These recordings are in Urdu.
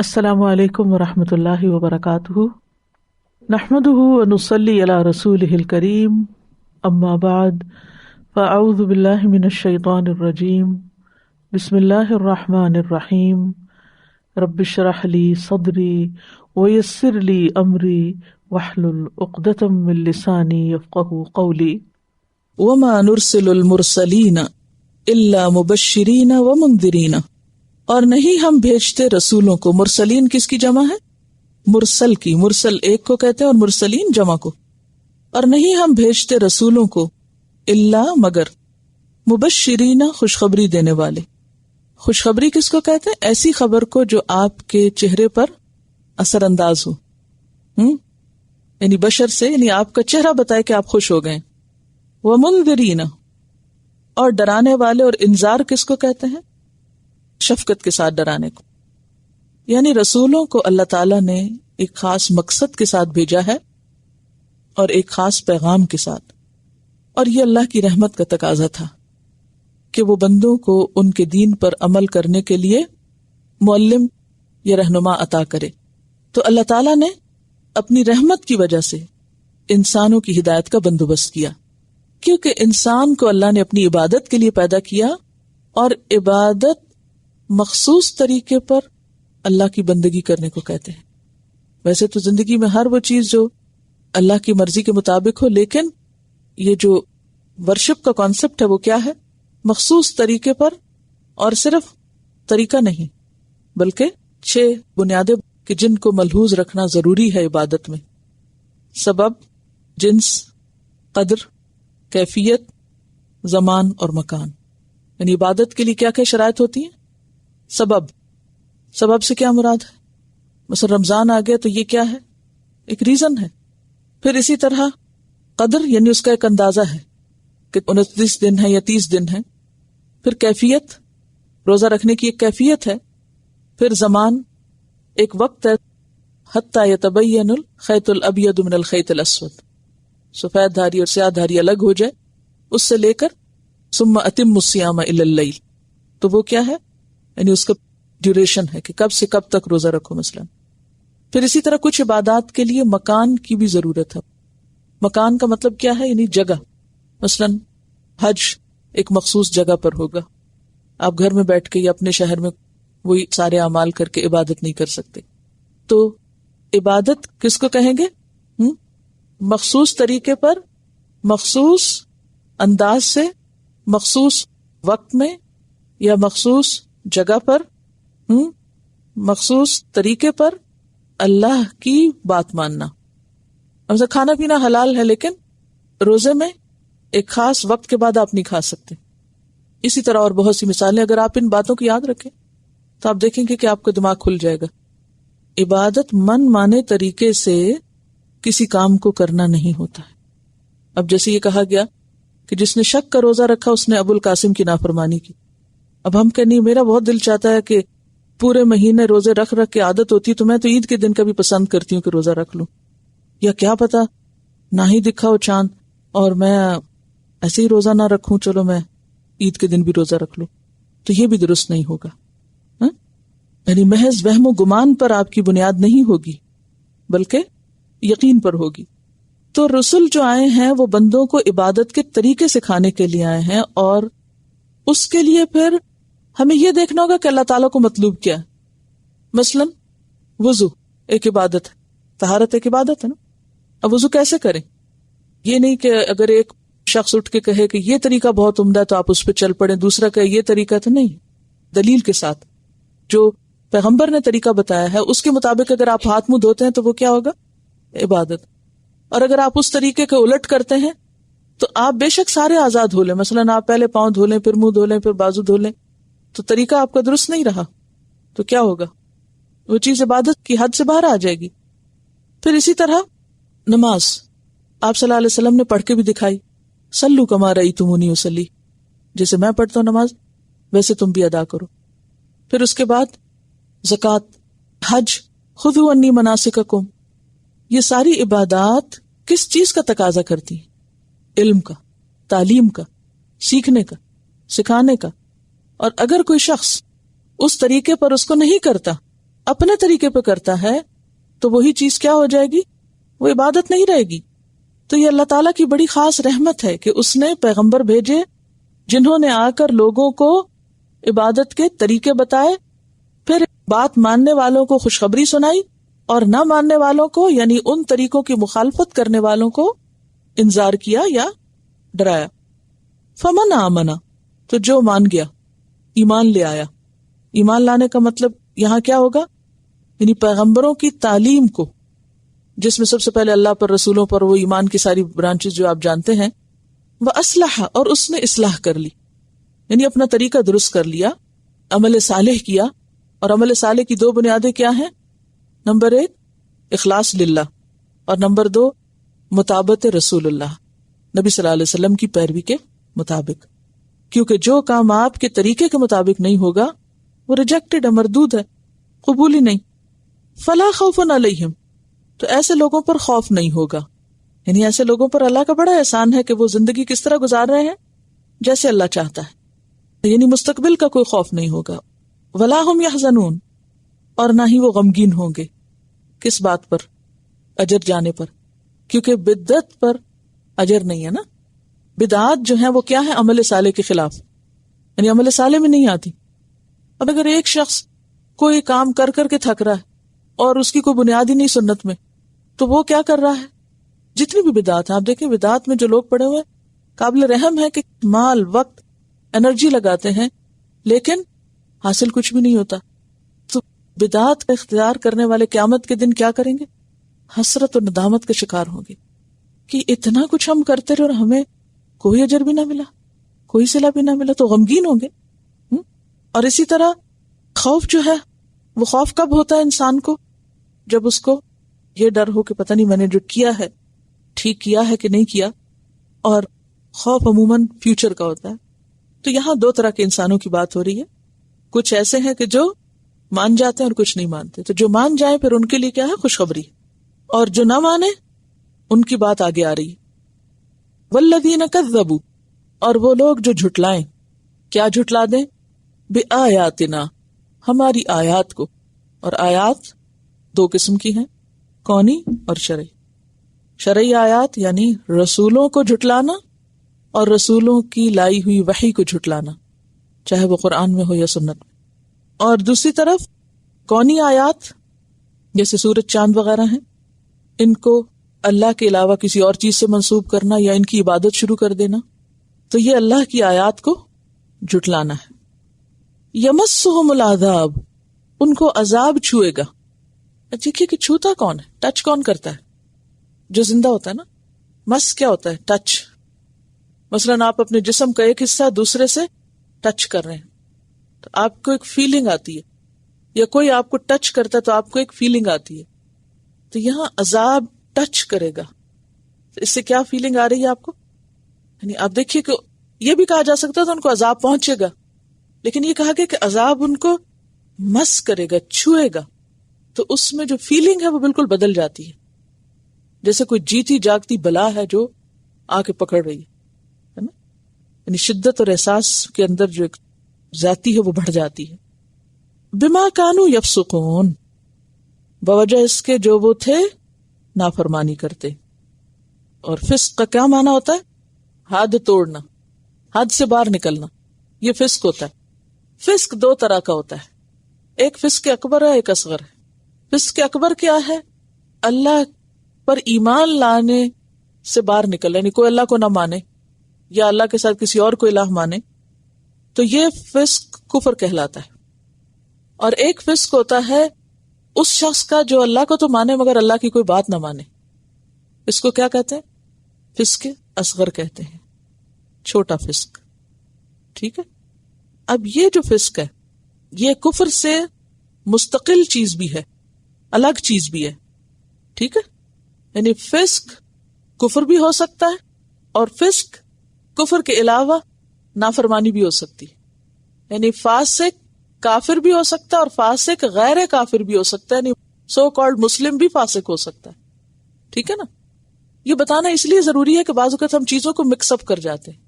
السلام علیکم ورحمۃ اللہ وبرکاتہ، نحمدہ ونصلی علی رسولہ الکریم، اما بعد فاعوذ باللہ من الشیطان الرجیم، بسم اللہ الرحمن الرحیم، رب اشرح لی صدری ویسر لی امری واحلل عقدۃ من لسانی یفقہوا قولی۔ وما نرسل المرسلین الا مبشرین ومنذرین، اور نہیں ہم بھیجتے رسولوں کو۔ مرسلین کس کی جمع ہے؟ مرسل کی۔ مرسل ایک کو کہتے ہیں اور مرسلین جمع کو۔ اور نہیں ہم بھیجتے رسولوں کو الا مگر مبشرین، خوشخبری دینے والے۔ خوشخبری کس کو کہتے ہیں؟ ایسی خبر کو جو آپ کے چہرے پر اثر انداز ہو، یعنی بشر سے، یعنی آپ کا چہرہ بتائے کہ آپ خوش ہو گئے۔ ومنذرین، اور ڈرانے والے۔ اور انذار کس کو کہتے ہیں؟ شفقت کے ساتھ ڈرانے کو۔ یعنی رسولوں کو اللہ تعالیٰ نے ایک خاص مقصد کے ساتھ بھیجا ہے اور ایک خاص پیغام کے ساتھ، اور یہ اللہ کی رحمت کا تقاضا تھا کہ وہ بندوں کو ان کے دین پر عمل کرنے کے لیے معلم یا رہنما عطا کرے۔ تو اللہ تعالیٰ نے اپنی رحمت کی وجہ سے انسانوں کی ہدایت کا بندوبست کیا، کیونکہ انسان کو اللہ نے اپنی عبادت کے لیے پیدا کیا، اور عبادت مخصوص طریقے پر اللہ کی بندگی کرنے کو کہتے ہیں۔ ویسے تو زندگی میں ہر وہ چیز جو اللہ کی مرضی کے مطابق ہو، لیکن یہ جو ورشپ کا کانسیپٹ ہے وہ کیا ہے؟ مخصوص طریقے پر، اور صرف طریقہ نہیں بلکہ 6 بنیادیں کہ جن کو ملحوظ رکھنا ضروری ہے عبادت میں: سبب، جنس، قدر، کیفیت، زمان اور مکان۔ یعنی عبادت کے لیے کیا کیا شرائط ہوتی ہیں؟ سبب سے کیا مراد ہے؟ مثلا رمضان آ گیا تو یہ کیا ہے؟ ایک ریزن ہے۔ پھر اسی طرح قدر، یعنی اس کا ایک اندازہ ہے کہ 29 دن ہے یا 30 دن ہے۔ پھر کیفیت، روزہ رکھنے کی ایک کیفیت ہے۔ پھر زمان، ایک وقت ہے، حتی یتبین الخیط الابیض من الخیط الاسود، سفید دھاری اور سیاہ دھاری الگ ہو جائے، اس سے لے کر ثم اتم الصیام الی اللیل، تو وہ کیا ہے؟ یعنی اس کا ڈیوریشن ہے کہ کب سے کب تک روزہ رکھو مثلا۔ پھر اسی طرح کچھ عبادات کے لیے مکان کی بھی ضرورت ہے۔ مکان کا مطلب کیا ہے؟ یعنی جگہ۔ مثلا حج ایک مخصوص جگہ پر ہوگا، آپ گھر میں بیٹھ کے یا اپنے شہر میں وہی سارے اعمال کر کے عبادت نہیں کر سکتے۔ تو عبادت کس کو کہیں گے؟ مخصوص طریقے پر، مخصوص انداز سے، مخصوص وقت میں یا مخصوص جگہ پر، مخصوص طریقے پر اللہ کی بات ماننا۔ مثلا کھانا پینا حلال ہے، لیکن روزے میں ایک خاص وقت کے بعد آپ نہیں کھا سکتے۔ اسی طرح اور بہت سی مثالیں، اگر آپ ان باتوں کو یاد رکھیں تو آپ دیکھیں گے کہ آپ کا دماغ کھل جائے گا۔ عبادت من مانے طریقے سے کسی کام کو کرنا نہیں ہوتا ہے۔ اب جیسے یہ کہا گیا کہ جس نے شک کا روزہ رکھا اس نے ابو القاسم کی نافرمانی کی۔ اب ہم کہ نہیں، میرا بہت دل چاہتا ہے کہ پورے مہینے روزے رکھ کے عادت ہوتی تو میں تو عید کے دن کا بھی پسند کرتی ہوں کہ روزہ رکھ لوں، یا کیا پتا نہ ہی دکھا ہو چاند اور میں ایسے ہی روزہ نہ رکھوں، چلو میں عید کے دن بھی روزہ رکھ لوں، تو یہ بھی درست نہیں ہوگا۔ یعنی محض وہم و گمان پر آپ کی بنیاد نہیں ہوگی بلکہ یقین پر ہوگی۔ تو رسول جو آئے ہیں وہ بندوں کو عبادت کے طریقے سکھانے کے لیے آئے ہیں، اور اس کے لیے پھر ہمیں یہ دیکھنا ہوگا کہ اللہ تعالیٰ کو مطلوب کیا ہے۔ مثلا وضو ایک عبادت ہے، طہارت ایک عبادت ہے نا۔ اب وضو کیسے کریں؟ یہ نہیں کہ اگر ایک شخص اٹھ کے کہے کہ یہ طریقہ بہت عمدہ ہے تو آپ اس پہ چل پڑیں، دوسرا کہے یہ طریقہ، تو نہیں، دلیل کے ساتھ جو پیغمبر نے طریقہ بتایا ہے اس کے مطابق اگر آپ ہاتھ منہ دھوتے ہیں تو وہ کیا ہوگا؟ عبادت۔ اور اگر آپ اس طریقے کے الٹ کرتے ہیں تو آپ بے شک سارے اعضاء دھو لیں، مثلا آپ پہلے پاؤں دھو لیں، پھر منہ دھو لیں، پھر بازو دھو لیں، تو طریقہ آپ کا درست نہیں رہا، تو کیا ہوگا؟ وہ چیز عبادت کی حد سے باہر آ جائے گی۔ پھر اسی طرح نماز آپ صلی اللہ علیہ وسلم نے پڑھ کے بھی دکھائی، صلو کما رأیتمونی اصلی، جیسے میں پڑھتا ہوں نماز ویسے تم بھی ادا کرو۔ پھر اس کے بعد زکوٰۃ، حج، خذوا عنی مناسککم، یہ ساری عبادات کس چیز کا تقاضا کرتی ہیں؟ علم کا، تعلیم کا، سیکھنے کا، سکھانے کا۔ اور اگر کوئی شخص اس طریقے پر اس کو نہیں کرتا اپنے طریقے پہ کرتا ہے تو وہی چیز کیا ہو جائے گی؟ وہ عبادت نہیں رہے گی. تو یہ اللہ تعالیٰ کی بڑی خاص رحمت ہے کہ اس نے پیغمبر بھیجے جنہوں نے آ کر لوگوں کو عبادت کے طریقے بتائے، پھر بات ماننے والوں کو خوشخبری سنائی اور نہ ماننے والوں کو یعنی ان طریقوں کی مخالفت کرنے والوں کو انذار کیا یا ڈرایا. فمن آمنا، تو جو مان گیا، ایمان لے آیا. ایمان لانے کا مطلب یہاں کیا ہوگا؟ یعنی پیغمبروں کی تعلیم کو، جس میں سب سے پہلے اللہ پر، رسولوں پر، وہ ایمان کی ساری برانچز جو آپ جانتے ہیں. وہ اصلح، اور اس نے اصلاح کر لی، یعنی اپنا طریقہ درست کر لیا، عمل صالح کیا. اور عمل صالح کی 2 بنیادیں کیا ہیں؟ نمبر 1 اخلاص للہ، اور نمبر 2 مطابقت رسول اللہ، نبی صلی اللہ علیہ وسلم کی پیروی کے مطابق. کیونکہ جو کام آپ کے طریقے کے مطابق نہیں ہوگا وہ ریجیکٹڈ ہے، مردود ہے، قبول ہی نہیں. فلا خوف علیہم، تو ایسے لوگوں پر خوف نہیں ہوگا. یعنی ایسے لوگوں پر اللہ کا بڑا احسان ہے کہ وہ زندگی کس طرح گزار رہے ہیں؟ جیسے اللہ چاہتا ہے. یعنی مستقبل کا کوئی خوف نہیں ہوگا. ولا ہم یحزنون، اور نہ ہی وہ غمگین ہوں گے. کس بات پر؟ اجر جانے پر. کیونکہ بدعت پر اجر نہیں ہے نا. بدعات جو ہیں وہ کیا ہے؟ عمل صالح کے خلاف، یعنی عمل صالح میں نہیں آتی. اب اگر ایک شخص کوئی کام کر کر کے تھک رہا ہے اور اس کی کوئی بنیاد ہی نہیں سنت میں، تو وہ کیا کر رہا ہے؟ جتنی بھی بدعات ہیں، آپ دیکھیں بدعات میں جو لوگ پڑے ہوئے قابل رحم ہے کہ مال، وقت، انرجی لگاتے ہیں لیکن حاصل کچھ بھی نہیں ہوتا. تو بدعات کا اختیار کرنے والے قیامت کے دن کیا کریں گے؟ حسرت اور ندامت کے شکار ہوں گے کہ اتنا کچھ ہم کرتے رہے اور ہمیں کوئی اجر بھی نہ ملا، کوئی صلہ بھی نہ ملا، تو غمگین ہوں گے. اور اسی طرح خوف جو ہے، وہ خوف کب ہوتا ہے انسان کو؟ جب اس کو یہ ڈر ہو کہ پتہ نہیں میں نے جو کیا ہے ٹھیک کیا ہے کہ نہیں کیا. اور خوف عموماً فیوچر کا ہوتا ہے. تو یہاں 2 طرح کے انسانوں کی بات ہو رہی ہے. کچھ ایسے ہیں کہ جو مان جاتے ہیں اور کچھ نہیں مانتے. تو جو مان جائیں پھر ان کے لیے کیا ہے؟ خوشخبری. اور جو نہ مانے ان کی بات آگے آ رہی ہے. والذین کذبوا، اور وہ لوگ جو جھٹلائیں. کیا جھٹلا دیں؟ بآیاتنا، ہماری آیات کو. اور آیات 2 قسم کی ہیں، کونی اور شرعی. شرعی آیات یعنی رسولوں کو جھٹلانا اور رسولوں کی لائی ہوئی وحی کو جھٹلانا، چاہے وہ قرآن میں ہو یا سنت میں. اور دوسری طرف کونی آیات جیسے سورج، چاند وغیرہ ہیں، ان کو اللہ کے علاوہ کسی اور چیز سے منسوب کرنا یا ان کی عبادت شروع کر دینا، تو یہ اللہ کی آیات کو جھٹلانا ہے. یمسہم العذاب، ان کو عذاب چھوئے گا. دیکھیے کہ چھوتا کون ہے؟ ٹچ کون کرتا ہے؟ جو زندہ ہوتا ہے نا. مس کیا ہوتا ہے؟ ٹچ. مثلاً آپ اپنے جسم کا ایک حصہ دوسرے سے ٹچ کر رہے ہیں تو آپ کو ایک فیلنگ آتی ہے، یا کوئی آپ کو ٹچ کرتا ہے تو آپ کو ایک فیلنگ آتی ہے. تو یہاں عذاب ٹچ کرے گا، تو اس سے کیا فیلنگ آ رہی ہے آپ کو؟ یعنی آپ دیکھیے کہ یہ بھی کہا جا سکتا تھا ان کو عذاب پہنچے گا، لیکن یہ کہا گیا کہ عذاب ان کو مس کرے گا، چھوئے گا. تو اس میں جو فیلنگ ہے وہ بالکل بدل جاتی ہے، جیسے کوئی جیتی جاگتی بلا ہے جو آ کے پکڑ رہی ہے نا. یعنی شدت اور احساس کے اندر جو ایک ذاتی ہے وہ بڑھ جاتی ہے. بما کانوا یفسقون، بوجہ اس کے جو وہ تھے نافرمانی کرتے. اور فسق کا کیا معنی ہوتا ہے؟ حد توڑنا، حد سے باہر نکلنا، یہ فسق ہوتا ہے. فسق 2 طرح کا ہوتا ہے، ایک فسق اکبر ہے، ایک اصغر ہے. فسق اکبر کیا ہے؟ اللہ پر ایمان لانے سے باہر نکل، یعنی کوئی اللہ کو نہ مانے یا اللہ کے ساتھ کسی اور کو الہ مانے، تو یہ فسق کفر کہلاتا ہے. اور ایک فسق ہوتا ہے اس شخص کا جو اللہ کو تو مانے مگر اللہ کی کوئی بات نہ مانے. اس کو کیا کہتے ہیں؟ فسق اصغر کہتے ہیں، چھوٹا فسق. ٹھیک ہے. اب یہ جو فسق ہے یہ کفر سے مستقل چیز بھی ہے، الگ چیز بھی ہے. ٹھیک ہے. یعنی فسق کفر بھی ہو سکتا ہے اور فسق کفر کے علاوہ نافرمانی بھی ہو سکتی ہے. یعنی فاسق کافر بھی ہو سکتا ہے اور فاسق غیر کافر بھی ہو سکتا ہے، یعنی سو کالڈ مسلم بھی فاسق ہو سکتا ہے. ٹھیک ہے نا. یہ بتانا اس لیے ضروری ہے کہ بعض اوقات ہم چیزوں کو مکس اپ کر جاتے ہیں.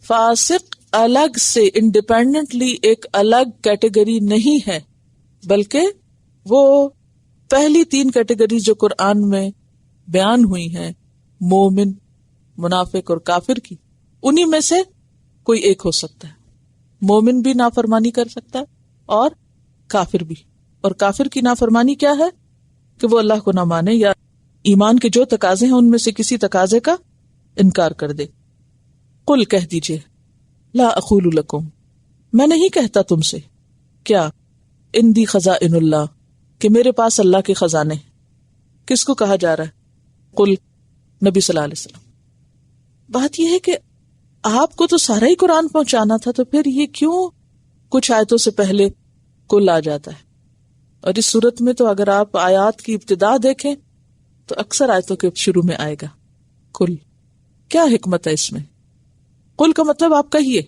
فاسق الگ سے انڈیپینڈنٹلی ایک الگ کیٹیگری نہیں ہے، بلکہ وہ پہلی 3 کیٹیگریز جو قرآن میں بیان ہوئی ہیں، مومن، منافق اور کافر کی، انہی میں سے کوئی ایک ہو سکتا ہے. مومن بھی نافرمانی کر سکتا ہے اور کافر بھی. اور کافر کی نافرمانی کیا ہے؟ کہ وہ اللہ کو نہ مانے یا ایمان کے جو تقاضے ہیں ان میں سے کسی تقاضے کا انکار کر دے. قل کہہ دیجئے، لا اقول لکم، میں نہیں کہتا تم سے، کیا اندی خزائن اللہ، کہ میرے پاس اللہ کے خزانے. کس کو کہا جا رہا ہے؟ قل، نبی صلی اللہ علیہ وسلم. بات یہ ہے کہ آپ کو تو سارا ہی قرآن پہنچانا تھا، تو پھر یہ کیوں کچھ آیتوں سے پہلے کل آ جاتا ہے؟ اور اس صورت میں تو اگر آپ آیات کی ابتدا دیکھیں تو اکثر آیتوں کے شروع میں آئے گا کل. کیا حکمت ہے اس میں؟ قل کا مطلب آپ کہیے.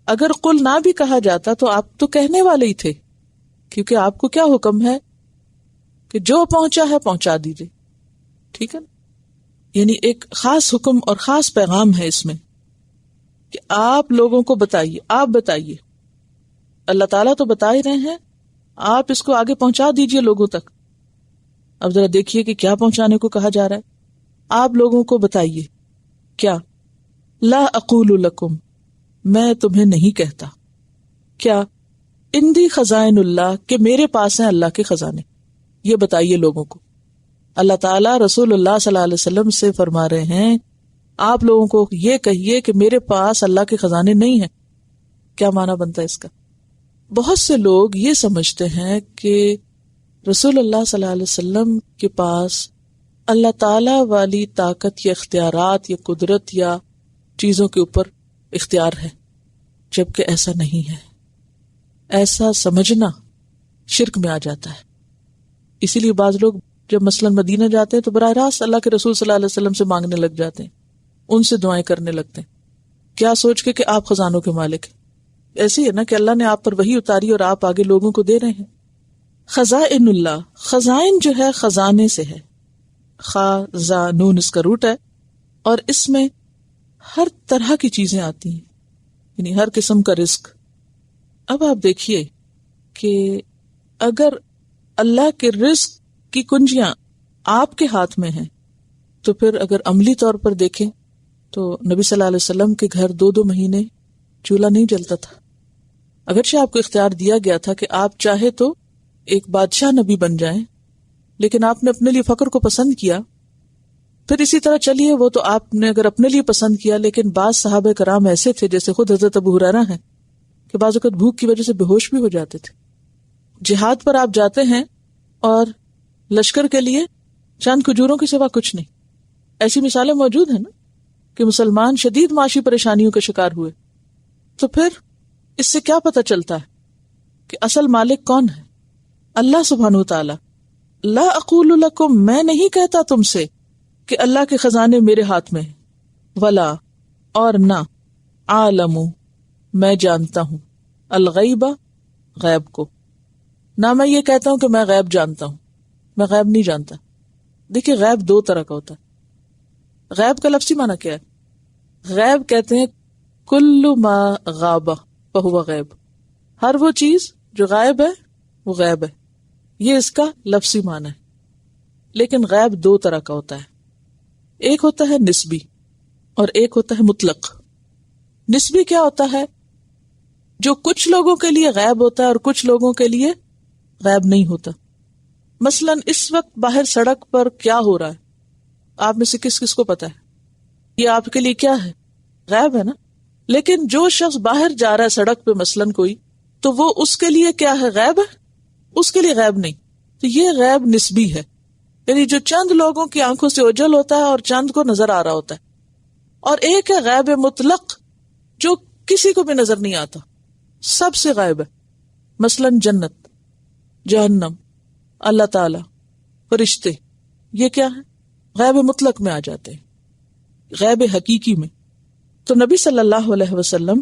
اگر قل نہ بھی کہا جاتا تو آپ تو کہنے والے ہی تھے، کیونکہ آپ کو کیا حکم ہے کہ جو پہنچا ہے پہنچا دیجیے. ٹھیک ہے نا؟ یعنی ایک خاص حکم اور خاص پیغام ہے اس میں کہ آپ لوگوں کو بتائیے، آپ بتائیے. اللہ تعالیٰ تو بتا ہی رہے ہیں، آپ اس کو آگے پہنچا دیجئے لوگوں تک. اب ذرا دیکھیے کہ کیا پہنچانے کو کہا جا رہا ہے. آپ لوگوں کو بتائیے. کیا؟ لا اقول لکم، میں تمہیں نہیں کہتا. کیا؟ اندی خزائن اللہ، کہ میرے پاس ہیں اللہ کے خزانے. یہ بتائیے لوگوں کو. اللہ تعالیٰ رسول اللہ صلی اللہ علیہ وسلم سے فرما رہے ہیں آپ لوگوں کو یہ کہیے کہ میرے پاس اللہ کے خزانے نہیں ہیں. کیا معنی بنتا ہے اس کا؟ بہت سے لوگ یہ سمجھتے ہیں کہ رسول اللہ صلی اللہ علیہ وسلم کے پاس اللہ تعالی والی طاقت یا اختیارات یا قدرت یا چیزوں کے اوپر اختیار ہے، جبکہ ایسا نہیں ہے. ایسا سمجھنا شرک میں آ جاتا ہے. اسی لیے بعض لوگ جب مثلا مدینہ جاتے ہیں تو براہ راست اللہ کے رسول صلی اللہ علیہ وسلم سے مانگنے لگ جاتے ہیں، ان سے دعائیں کرنے لگتے ہیں. کیا سوچ کے کہ آپ خزانوں کے مالک ہیں. ایسی ہے نا کہ اللہ نے آپ پر وحی اتاری اور آپ آگے لوگوں کو دے رہے ہیں. خزائن اللہ، خزائن جو ہے خزانے سے ہے، خازانون اس کا روٹ ہے، اور اس میں ہر طرح کی چیزیں آتی ہیں، یعنی ہر قسم کا رزق. اب آپ دیکھیے کہ اگر اللہ کے رزق کی کنجیاں آپ کے ہاتھ میں ہیں تو پھر اگر عملی طور پر دیکھیں تو نبی صلی اللہ علیہ وسلم کے گھر 2 مہینے چولہا نہیں جلتا تھا. اگرچہ آپ کو اختیار دیا گیا تھا کہ آپ چاہے تو ایک بادشاہ نبی بن جائیں، لیکن آپ نے اپنے لیے فقر کو پسند کیا. پھر اسی طرح چلیے، وہ تو آپ نے اگر اپنے لیے پسند کیا، لیکن بعض صحابہ کرام ایسے تھے جیسے خود حضرت ابو ہریرہ ہیں کہ بعض اوقات بھوک کی وجہ سے بے ہوش بھی ہو جاتے تھے. جہاد پر آپ جاتے ہیں اور لشکر کے لیے چند کھجوروں کے سوا کچھ نہیں. ایسی مثالیں موجود ہیں نا کہ مسلمان شدید معاشی پریشانیوں کا شکار ہوئے. تو پھر اس سے کیا پتہ چلتا ہے کہ اصل مالک کون ہے؟ اللہ سبحانہ وتعالی. لا اقول لکم، میں نہیں کہتا تم سے کہ اللہ کے خزانے میرے ہاتھ میں ہیں. ولا، اور نہ، عالم، میں جانتا ہوں، الغیب، غیب کو. نہ میں یہ کہتا ہوں کہ میں غیب جانتا ہوں، میں غیب نہیں جانتا. دیکھیے غیب 2 طرح کا ہوتا ہے. غیب کا لفظی معنی کیا ہے؟ غیب کہتے ہیں کل ما غاب فہو غیب، ہر وہ چیز جو غائب ہے وہ غیب ہے. یہ اس کا لفظی معنی ہے. لیکن غیب 2 طرح کا ہوتا ہے. ایک ہوتا ہے نسبی اور ایک ہوتا ہے مطلق. نسبی کیا ہوتا ہے؟ جو کچھ لوگوں کے لیے غیب ہوتا ہے اور کچھ لوگوں کے لیے غیب نہیں ہوتا. مثلا اس وقت باہر سڑک پر کیا ہو رہا ہے، آپ میں سے کس کس کو پتا ہے؟ یہ آپ کے لیے کیا ہے؟ غیب ہے نا. لیکن جو شخص باہر جا رہا ہے سڑک پہ مثلا کوئی، تو وہ اس کے لیے کیا ہے؟ غیب ہے. اس کے لیے غیب نہیں. تو یہ غیب نسبی ہے، یعنی جو چند لوگوں کی آنکھوں سے اوجھل ہوتا ہے اور چند کو نظر آ رہا ہوتا ہے. اور ایک ہے غیب مطلق جو کسی کو بھی نظر نہیں آتا، سب سے غائب ہے. مثلا جنت، جہنم، اللہ تعالی، فرشتے، یہ کیا ہے؟ غیب مطلق میں آ جاتے ہیں. غیب حقیقی میں تو نبی صلی اللہ علیہ وسلم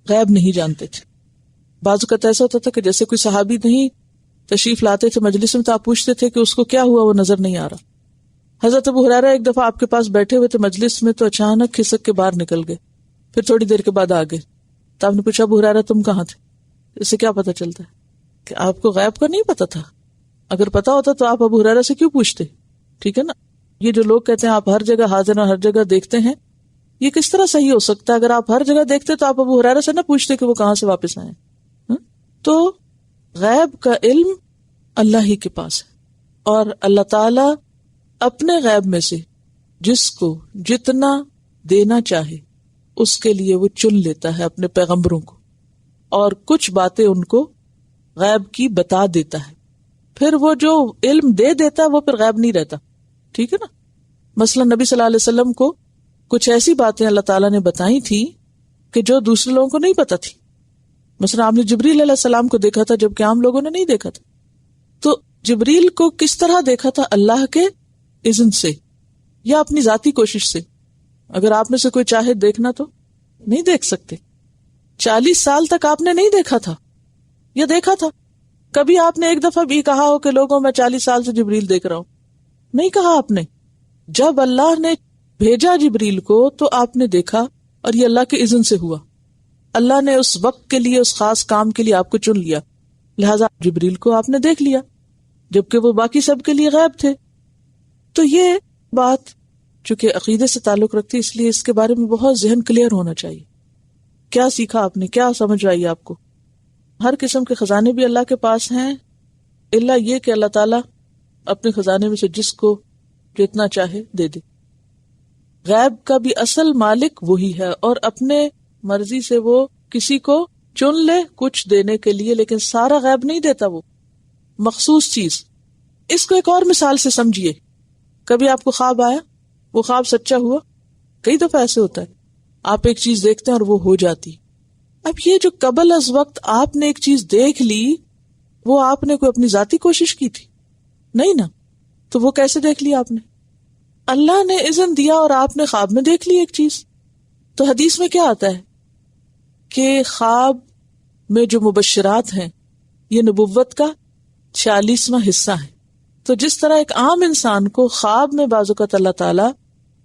غیب نہیں جانتے تھے. بعض اوقات ایسا ہوتا تھا کہ جیسے کوئی صحابی نہیں تشریف لاتے تھے مجلس میں تو آپ پوچھتے تھے کہ اس کو کیا ہوا، وہ نظر نہیں آ رہا. حضرت ابو ہریرہ ایک دفعہ آپ کے پاس بیٹھے ہوئے تھے مجلس میں، تو اچانک کھسک کے باہر نکل گئے، پھر تھوڑی دیر کے بعد آ گئے. تو آپ نے پوچھا ابو ہریرہ تم کہاں تھے؟ اس سے کیا پتا چلتا ہے کہ آپ کو غیب کا نہیں پتا تھا، اگر پتا ہوتا تو آپ ابو ہریرہ سے کیوں پوچھتے؟ ٹھیک ہے نا. یہ جو لوگ کہتے ہیں آپ ہر جگہ حاضر ہیں، ہر جگہ دیکھتے ہیں، یہ کس طرح صحیح ہو سکتا ہے؟ اگر آپ ہر جگہ دیکھتے تو آپ ابو ہریرہ سے نہ پوچھتے کہ وہ کہاں سے واپس آئے. تو غیب کا علم اللہ ہی کے پاس ہے، اور اللہ تعالی اپنے غیب میں سے جس کو جتنا دینا چاہے اس کے لیے وہ چن لیتا ہے اپنے پیغمبروں کو، اور کچھ باتیں ان کو غیب کی بتا دیتا ہے. پھر وہ جو علم دے دیتا ہے وہ پھر غیب نہیں رہتا. ٹھیک ہے نا. مثلا نبی صلی اللہ علیہ وسلم کو کچھ ایسی باتیں اللہ تعالیٰ نے بتائی تھی کہ جو دوسرے لوگوں کو نہیں پتا تھی. مثلا آپ نے جبریل علیہ السلام کو دیکھا تھا جبکہ عام لوگوں نے نہیں دیکھا تھا. تو جبریل کو کس طرح دیکھا تھا؟ اللہ کے اذن سے یا اپنی ذاتی کوشش سے. اگر آپ میں سے کوئی چاہے دیکھنا تو نہیں دیکھ سکتے. 40 سال تک آپ نے نہیں دیکھا تھا یا دیکھا تھا؟ کبھی آپ نے ایک دفعہ بھی کہا ہو کہ لوگوں میں 40 سال سے جبریل دیکھ رہا ہوں؟ نہیں کہا آپ نے. جب اللہ نے بھیجا جبریل کو تو آپ نے دیکھا، اور یہ اللہ کے اذن سے ہوا. اللہ نے اس وقت کے لیے، اس خاص کام کے لیے آپ کو چن لیا، لہذا جبریل کو آپ نے دیکھ لیا جبکہ وہ باقی سب کے لیے غائب تھے. تو یہ بات چونکہ عقیدے سے تعلق رکھتی اس لیے اس کے بارے میں بہت ذہن کلیئر ہونا چاہیے. کیا سیکھا آپ نے؟ کیا سمجھ آئی آپ کو؟ ہر قسم کے خزانے بھی اللہ کے پاس ہیں، الا یہ کہ اللہ تعالیٰ اپنے خزانے میں سے جس کو جتنا چاہے دے دے. غیب کا بھی اصل مالک وہی ہے، اور اپنے مرضی سے وہ کسی کو چن لے کچھ دینے کے لیے، لیکن سارا غیب نہیں دیتا، وہ مخصوص چیز. اس کو ایک اور مثال سے سمجھیے. کبھی آپ کو خواب آیا، وہ خواب سچا ہوا؟ کئی دفعہ ایسے ہوتا ہے آپ ایک چیز دیکھتے ہیں اور وہ ہو جاتی. اب یہ جو قبل از وقت آپ نے ایک چیز دیکھ لی، وہ آپ نے کوئی اپنی ذاتی کوشش کی تھی؟ نہیں نا. تو وہ کیسے دیکھ لی آپ نے؟ اللہ نے اذن دیا اور آپ نے خواب میں دیکھ لی ایک چیز. تو حدیث میں کیا آتا ہے کہ خواب میں جو مبشرات ہیں یہ نبوت کا 40واں حصہ ہے. تو جس طرح ایک عام انسان کو خواب میں بعض اوقات اللہ تعالیٰ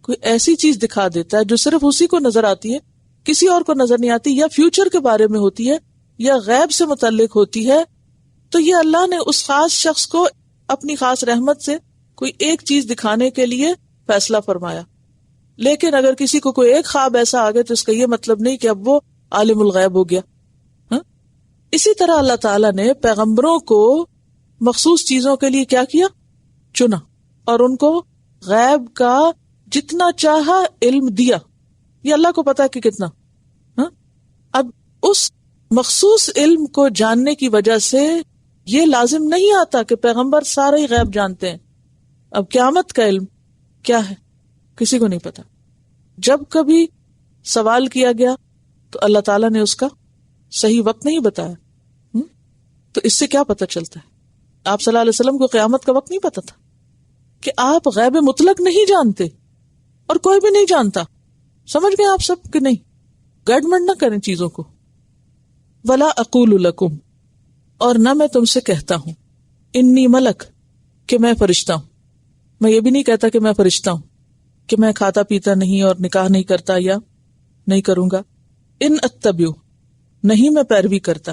کوئی ایسی چیز دکھا دیتا ہے جو صرف اسی کو نظر آتی ہے، کسی اور کو نظر نہیں آتی، یا فیوچر کے بارے میں ہوتی ہے یا غیب سے متعلق ہوتی ہے، تو یہ اللہ نے اس خاص شخص کو اپنی خاص رحمت سے کوئی ایک چیز دکھانے کے لیے فیصلہ فرمایا. لیکن اگر کسی کو کوئی ایک خواب ایسا آ گیا تو اس کا یہ مطلب نہیں کہ اب وہ عالم الغیب ہو گیا. اسی طرح اللہ تعالیٰ نے پیغمبروں کو مخصوص چیزوں کے لیے کیا کیا؟ چنا، اور ان کو غیب کا جتنا چاہا علم دیا. یہ اللہ کو پتا کہ کتنا. اب اس مخصوص علم کو جاننے کی وجہ سے یہ لازم نہیں آتا کہ پیغمبر سارے ہی غیب جانتے ہیں. اب قیامت کا علم کیا ہے کسی کو نہیں پتا. جب کبھی سوال کیا گیا تو اللہ تعالیٰ نے اس کا صحیح وقت نہیں بتایا. تو اس سے کیا پتہ چلتا ہے؟ آپ صلی اللہ علیہ وسلم کو قیامت کا وقت نہیں پتا تھا کہ آپ غیب مطلق نہیں جانتے، اور کوئی بھی نہیں جانتا. سمجھ گئے آپ سب کہ نہیں؟ گڑبڑ نہ کریں چیزوں کو. ولا اقول لکم، اور نہ میں تم سے کہتا ہوں انی ملک، کہ میں فرشتہ ہوں. میں یہ بھی نہیں کہتا کہ میں فرشتہ ہوں، کہ میں کھاتا پیتا نہیں اور نکاح نہیں کرتا یا نہیں کروں گا. ان اتبع، نہیں میں پیروی کرتا،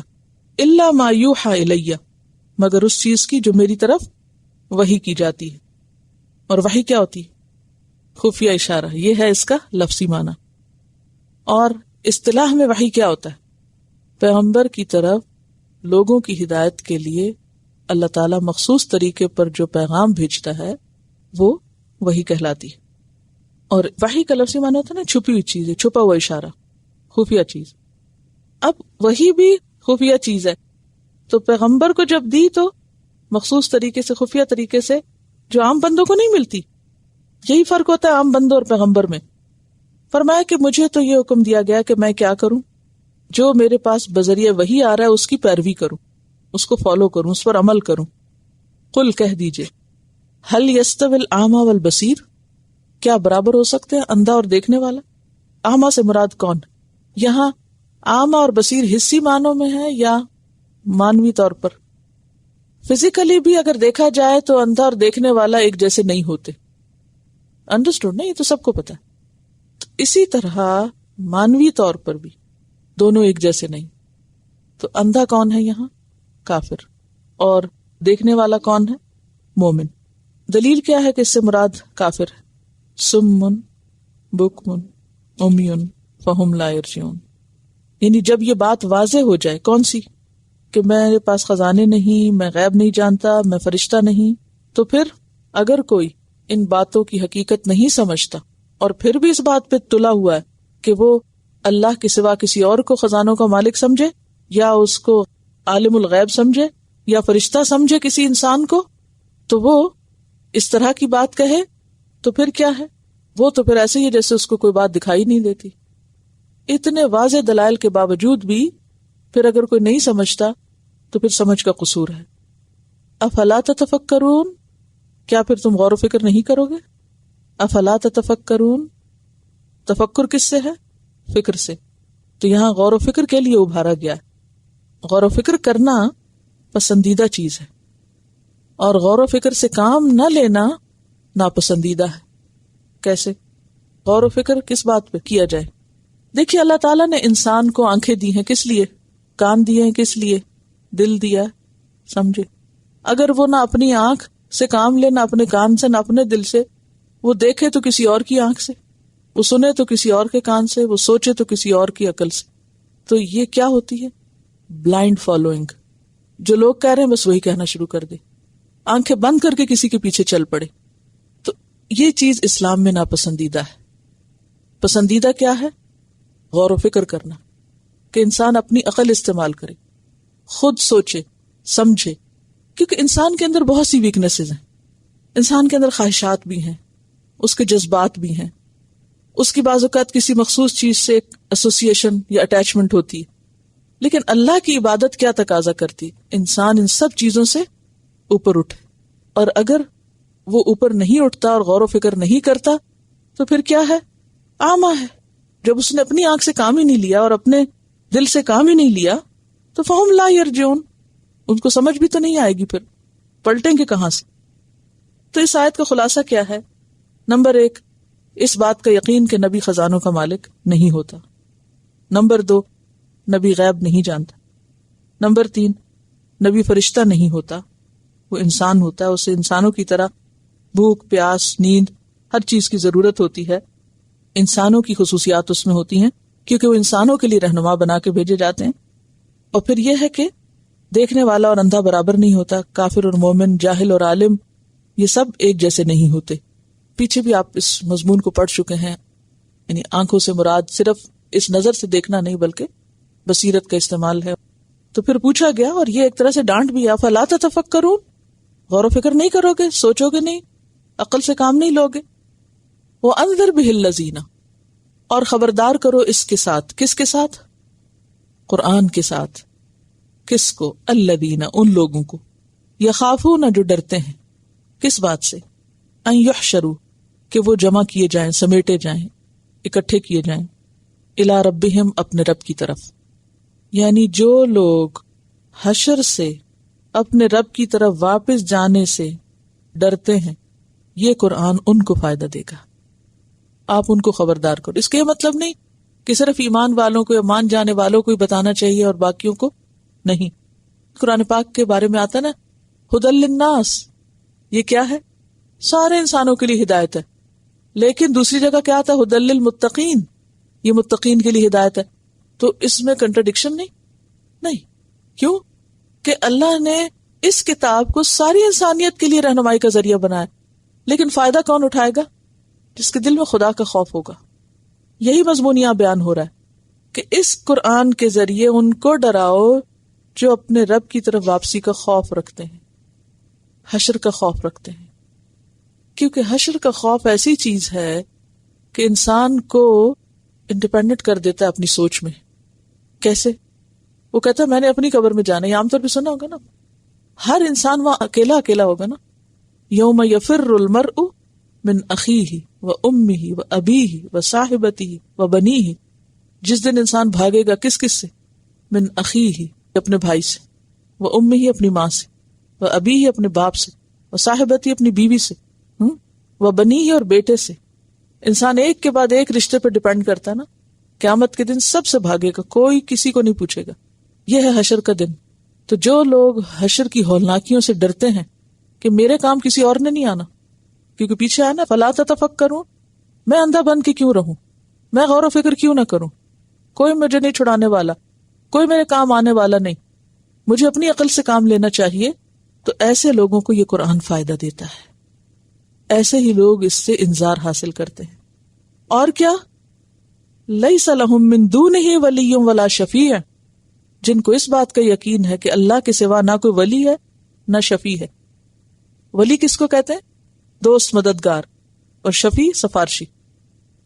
الا ما یوحى الی، مگر اس چیز کی جو میری طرف وحی کی جاتی ہے. اور وحی کیا ہوتی ہے؟ خفیہ اشارہ. یہ ہے اس کا لفظی معنی. اور اصطلاح میں وحی کیا ہوتا ہے؟ پیغمبر کی طرف لوگوں کی ہدایت کے لیے اللہ تعالیٰ مخصوص طریقے پر جو پیغام بھیجتا ہے وہ وحی کہلاتی ہے. اور وحی کا لفظی معنی ہوتا ہے نا چھپی ہوئی چیز ہے، چھپا ہوا اشارہ، خفیہ چیز. اب وحی بھی خفیہ چیز ہے، تو پیغمبر کو جب دی تو مخصوص طریقے سے، خفیہ طریقے سے، جو عام بندوں کو نہیں ملتی. یہی فرق ہوتا ہے عام بندوں اور پیغمبر میں. فرمایا کہ مجھے تو یہ حکم دیا گیا کہ میں کیا کروں؟ جو میرے پاس بذریعہ وحی آ رہا ہے اس کی پیروی کروں، اس کو فالو کروں، اس پر عمل کروں. قل، کہہ دیجئے، هل يستوي الاعمى والبصیر، کیا برابر ہو سکتے ہیں اندھا اور دیکھنے والا؟ اعمى سے مراد کون؟ یہاں اعمى اور بصیر حسی معنوں میں ہے یا مانوی طور پر؟ فزیکلی بھی اگر دیکھا جائے تو اندھا اور دیکھنے والا ایک جیسے نہیں ہوتے. انڈرسٹوڈ نہیں؟ یہ تو سب کو پتا ہے. تو اسی طرح مانوی طور پر بھی دونوں ایک جیسے نہیں. تو اندھا کون ہے یہاں؟ کافر. اور دیکھنے والا کون ہے؟ مومن. دلیل کیا ہے کہ اس سے مراد کافر ہے؟ سمن بکمن امیون فہم لا یرجعون. یعنی جب یہ بات واضح ہو جائے، کون سی؟ کہ میرے پاس خزانے نہیں، میں غیب نہیں جانتا، میں فرشتہ نہیں، تو پھر اگر کوئی ان باتوں کی حقیقت نہیں سمجھتا اور پھر بھی اس بات پہ تلا ہوا ہے کہ وہ اللہ کے سوا کسی اور کو خزانوں کا مالک سمجھے، یا اس کو عالم الغیب سمجھے، یا فرشتہ سمجھے کسی انسان کو، تو وہ اس طرح کی بات کہے تو پھر کیا ہے؟ وہ تو پھر ایسے ہی جیسے اس کو کوئی بات دکھائی نہیں دیتی. اتنے واضح دلائل کے باوجود بھی پھر اگر کوئی نہیں سمجھتا تو پھر سمجھ کا قصور ہے. افلا تتفکرون، کیا پھر تم غور و فکر نہیں کرو گے؟ افلا تتفکرون، تفکر کس سے ہے؟ فکر سے. تو یہاں غور و فکر کے لیے ابھارا گیا ہے. غور و فکر کرنا پسندیدہ چیز ہے، اور غور و فکر سے کام نہ لینا ناپسندیدہ ہے. کیسے غور و فکر کس بات پہ کیا جائے؟ دیکھیے، اللہ تعالیٰ نے انسان کو آنکھیں دی ہیں، کس لیے؟ کان دیے ہیں، کس لیے؟ دل دیا ہے، سمجھے؟ اگر وہ نہ اپنی آنکھ سے کام لے، نہ اپنے کان سے، نہ اپنے دل سے، وہ دیکھے تو کسی اور کی آنکھ سے، وہ سنے تو کسی اور کے کان سے، وہ سوچے تو کسی اور کی عقل سے، تو یہ کیا ہوتی ہے؟ Blind following. جو لوگ کہہ رہے ہیں بس وہی کہنا شروع کر دے، آنکھیں بند کر کے کسی کے پیچھے چل پڑے. تو یہ چیز اسلام میں ناپسندیدہ ہے. پسندیدہ کیا ہے؟ غور و فکر کرنا، کہ انسان اپنی عقل استعمال کرے، خود سوچے سمجھے. کیونکہ انسان کے اندر بہت سی ویکنیسز ہیں، انسان کے اندر خواہشات بھی ہیں، اس کے جذبات بھی ہیں، اس کی بعض اوقات کسی مخصوص چیز سے ایک ایسوسیشن یا اٹیچمنٹ ہوتی ہے. لیکن اللہ کی عبادت کیا تقاضا کرتی؟ انسان ان سب چیزوں سے اوپر اٹھے. اور اگر وہ اوپر نہیں اٹھتا اور غور و فکر نہیں کرتا تو پھر کیا ہے؟ عامہ ہے. جب اس نے اپنی آنکھ سے کام ہی نہیں لیا اور اپنے دل سے کام ہی نہیں لیا تو فہم لا یرجعون، ان کو سمجھ بھی تو نہیں آئے گی، پھر پلٹیں گے کہاں سے؟ تو اس آیت کا خلاصہ کیا ہے؟ نمبر 1، اس بات کا یقین کہ نبی خزانوں کا مالک نہیں ہوتا. نمبر 2، نبی غیب نہیں جانتا. نمبر 3، نبی فرشتہ نہیں ہوتا، وہ انسان ہوتا ہے، اسے انسانوں کی طرح بھوک، پیاس، نیند، ہر چیز کی ضرورت ہوتی ہے. انسانوں کی خصوصیات اس میں ہوتی ہیں کیونکہ وہ انسانوں کے لیے رہنما بنا کے بھیجے جاتے ہیں. اور پھر یہ ہے کہ دیکھنے والا اور اندھا برابر نہیں ہوتا، کافر اور مومن، جاہل اور عالم، یہ سب ایک جیسے نہیں ہوتے. پیچھے بھی آپ اس مضمون کو پڑھ چکے ہیں. یعنی آنکھوں سے مراد صرف اس نظر سے دیکھنا نہیں بلکہ بصیرت کا استعمال ہے. تو پھر پوچھا گیا، اور یہ ایک طرح سے ڈانٹ بھی ہے، فلا تتفکرون، غور و فکر نہیں کرو گے، سوچو گے نہیں، عقل سے کام نہیں لوگے. وَأَنذِرْ بِهِ الَّذِينَ، اور خبردار کرو اس کے ساتھ. کس کے ساتھ؟ قرآن کے ساتھ. کس کو؟ الذین، ان لوگوں کو، یخافون، جو ڈرتے ہیں. کس بات سے؟ ان یحشروا، کہ وہ جمع کیے جائیں، سمیٹے جائیں، اکٹھے کیے جائیں، الی ربہم، اپنے رب کی طرف. یعنی جو لوگ حشر سے، اپنے رب کی طرف واپس جانے سے ڈرتے ہیں، یہ قرآن ان کو فائدہ دے گا. آپ ان کو خبردار کرو. اس کا یہ مطلب نہیں کہ صرف ایمان والوں کو یا مان جانے والوں کو ہی بتانا چاہیے اور باقیوں کو نہیں. قرآن پاک کے بارے میں آتا نا، ہدی للناس، یہ کیا ہے؟ سارے انسانوں کے لیے ہدایت ہے. لیکن دوسری جگہ کیا آتا ہے؟ ہدی للمتقین، یہ متقین کے لیے ہدایت ہے. تو اس میں کنٹرڈکشن نہیں. کیوں؟ کہ اللہ نے اس کتاب کو ساری انسانیت کے لیے رہنمائی کا ذریعہ بنایا. لیکن فائدہ کون اٹھائے گا؟ جس کے دل میں خدا کا خوف ہوگا. یہی مضمون یہاں بیان ہو رہا ہے کہ اس قرآن کے ذریعے ان کو ڈراؤ جو اپنے رب کی طرف واپسی کا خوف رکھتے ہیں، حشر کا خوف رکھتے ہیں. کیونکہ حشر کا خوف ایسی چیز ہے کہ انسان کو انڈیپینڈنٹ کر دیتا ہے اپنی سوچ میں. کیسے؟ وہ کہتا ہے میں نے اپنی قبر میں جانا. یہ عام طور پہ سنا ہوگا نا، ہر انسان وہاں اکیلا اکیلا ہوگا نا. یوم یفر المرء من اخیہ و امہ و ابیہ و صاحبتہ و بنیہ، جس دن انسان بھاگے گا کس کس سے؟ من اخیہ، اپنے بھائی سے، و امہ، اپنی ماں سے، و ابیہ، اپنے باپ سے، و صاحبتہ، اپنی بیوی سے، و بنیہ، اور بیٹے سے. انسان ایک کے بعد ایک رشتے پر ڈیپینڈ کرتا ہے نا. قیامت کے دن سب سے بھاگے گا، کوئی کسی کو نہیں پوچھے گا. یہ ہے حشر کا دن. تو جو لوگ حشر کی ہولناکیوں سے ڈرتے ہیں کہ میرے کام کسی اور نے نہیں آنا، کیونکہ پیچھے آنا فلا تتفکرون، میں اندھا بن کے کیوں رہوں، میں غور و فکر کیوں نہ کروں، کوئی مجھے نہیں چھڑانے والا، کوئی میرے کام آنے والا نہیں، مجھے اپنی عقل سے کام لینا چاہیے. تو ایسے لوگوں کو یہ قرآن فائدہ دیتا ہے. ایسے ہی لوگ اس سے انذار حاصل کرتے ہیں. اور کیا؟ لیس لہم من دونہ ولی ولا شفیع، جن کو اس بات کا یقین ہے کہ اللہ کے سوا نہ کوئی ولی ہے نہ شفیع ہے. ولی کس کو کہتے ہیں؟ دوست، مددگار. اور شفیع سفارشی.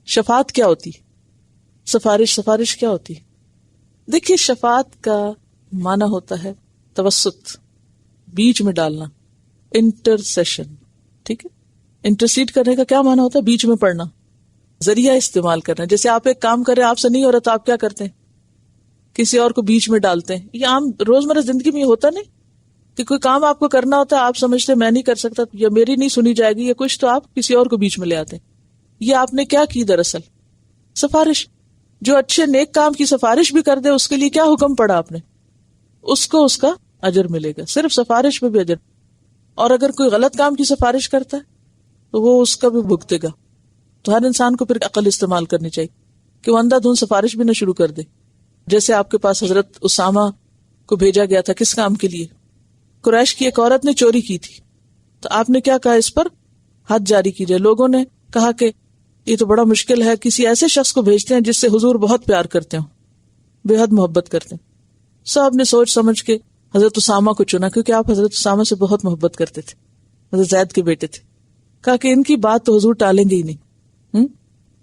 شفاعت کیا ہوتی؟ سفارش کیا ہوتی؟ دیکھیے، شفاعت کا معنی ہوتا ہے توسط، بیچ میں ڈالنا، انٹرسیشن. ٹھیک ہے، انٹرسیڈ کرنے کا کیا معنی ہوتا ہے؟ بیچ میں پڑنا، ذریعہ استعمال کرنا. جیسے آپ ایک کام کریں، آپ سے نہیں ہو رہا تو آپ کیا کرتے ہیں؟ کسی اور کو بیچ میں ڈالتے ہیں. یہ عام روزمرہ زندگی میں یہ ہوتا نہیں کہ کوئی کام آپ کو کرنا ہوتا ہے، آپ سمجھتے میں نہیں کر سکتا یا میری نہیں سنی جائے گی یا کچھ، تو آپ کسی اور کو بیچ میں لے آتے ہیں. یہ آپ نے کیا کی؟ دراصل سفارش. جو اچھے نیک کام کی سفارش بھی کر دے، اس کے لیے کیا حکم پڑا آپ نے؟ اس کو اس کا اجر ملے گا، صرف سفارش میں بھی اجر. اور اگر کوئی غلط کام کی سفارش کرتا ہے تو وہ اس کا بھی بھگتے گا. تو ہر انسان کو پھر عقل استعمال کرنی چاہیے کہ وہ اندھا دھند سفارش بھی نہ شروع کر دے. جیسے آپ کے پاس حضرت اسامہ کو بھیجا گیا تھا، کس کام کے لیے؟ قریش کی ایک عورت نے چوری کی تھی، تو آپ نے کیا کہا؟ اس پر حد جاری کیجیے. لوگوں نے کہا کہ یہ تو بڑا مشکل ہے، کسی ایسے شخص کو بھیجتے ہیں جس سے حضور بہت پیار کرتے ہوں، بے حد محبت کرتے ہیں. سب نے سوچ سمجھ کے حضرت اسامہ کو چنا، کیونکہ آپ حضرت اسامہ سے بہت محبت کرتے تھے، حضرت زید کے بیٹے تھے. کہا کہ ان کی بات تو حضور ٹالیں گے ہی نہیں.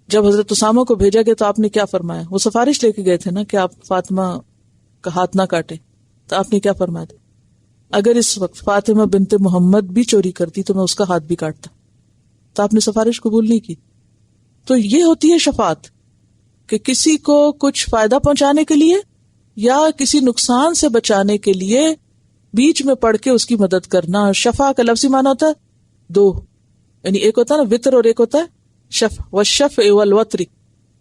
جب حضرت اسامہ کو بھیجا گیا تو آپ نے کیا فرمایا؟ وہ سفارش لے کے گئے تھے نا کہ آپ فاطمہ کا ہاتھ نہ کاٹے. تو آپ نے کیا فرمایا تھا؟ اگر اس وقت فاطمہ بنت محمد بھی چوری کرتی تو میں اس کا ہاتھ بھی کاٹتا. تو آپ نے سفارش قبول نہیں کی. تو یہ ہوتی ہے شفاعت، کہ کسی کو کچھ فائدہ پہنچانے کے لیے یا کسی نقصان سے بچانے کے لیے بیچ میں پڑھ کے اس کی مدد کرنا. شفا کا لفظی معنی ہوتا ہے دو، یعنی ایک ہوتا ہے نا وطر اور ایک ہوتا ہے شف. والشفع والوتر،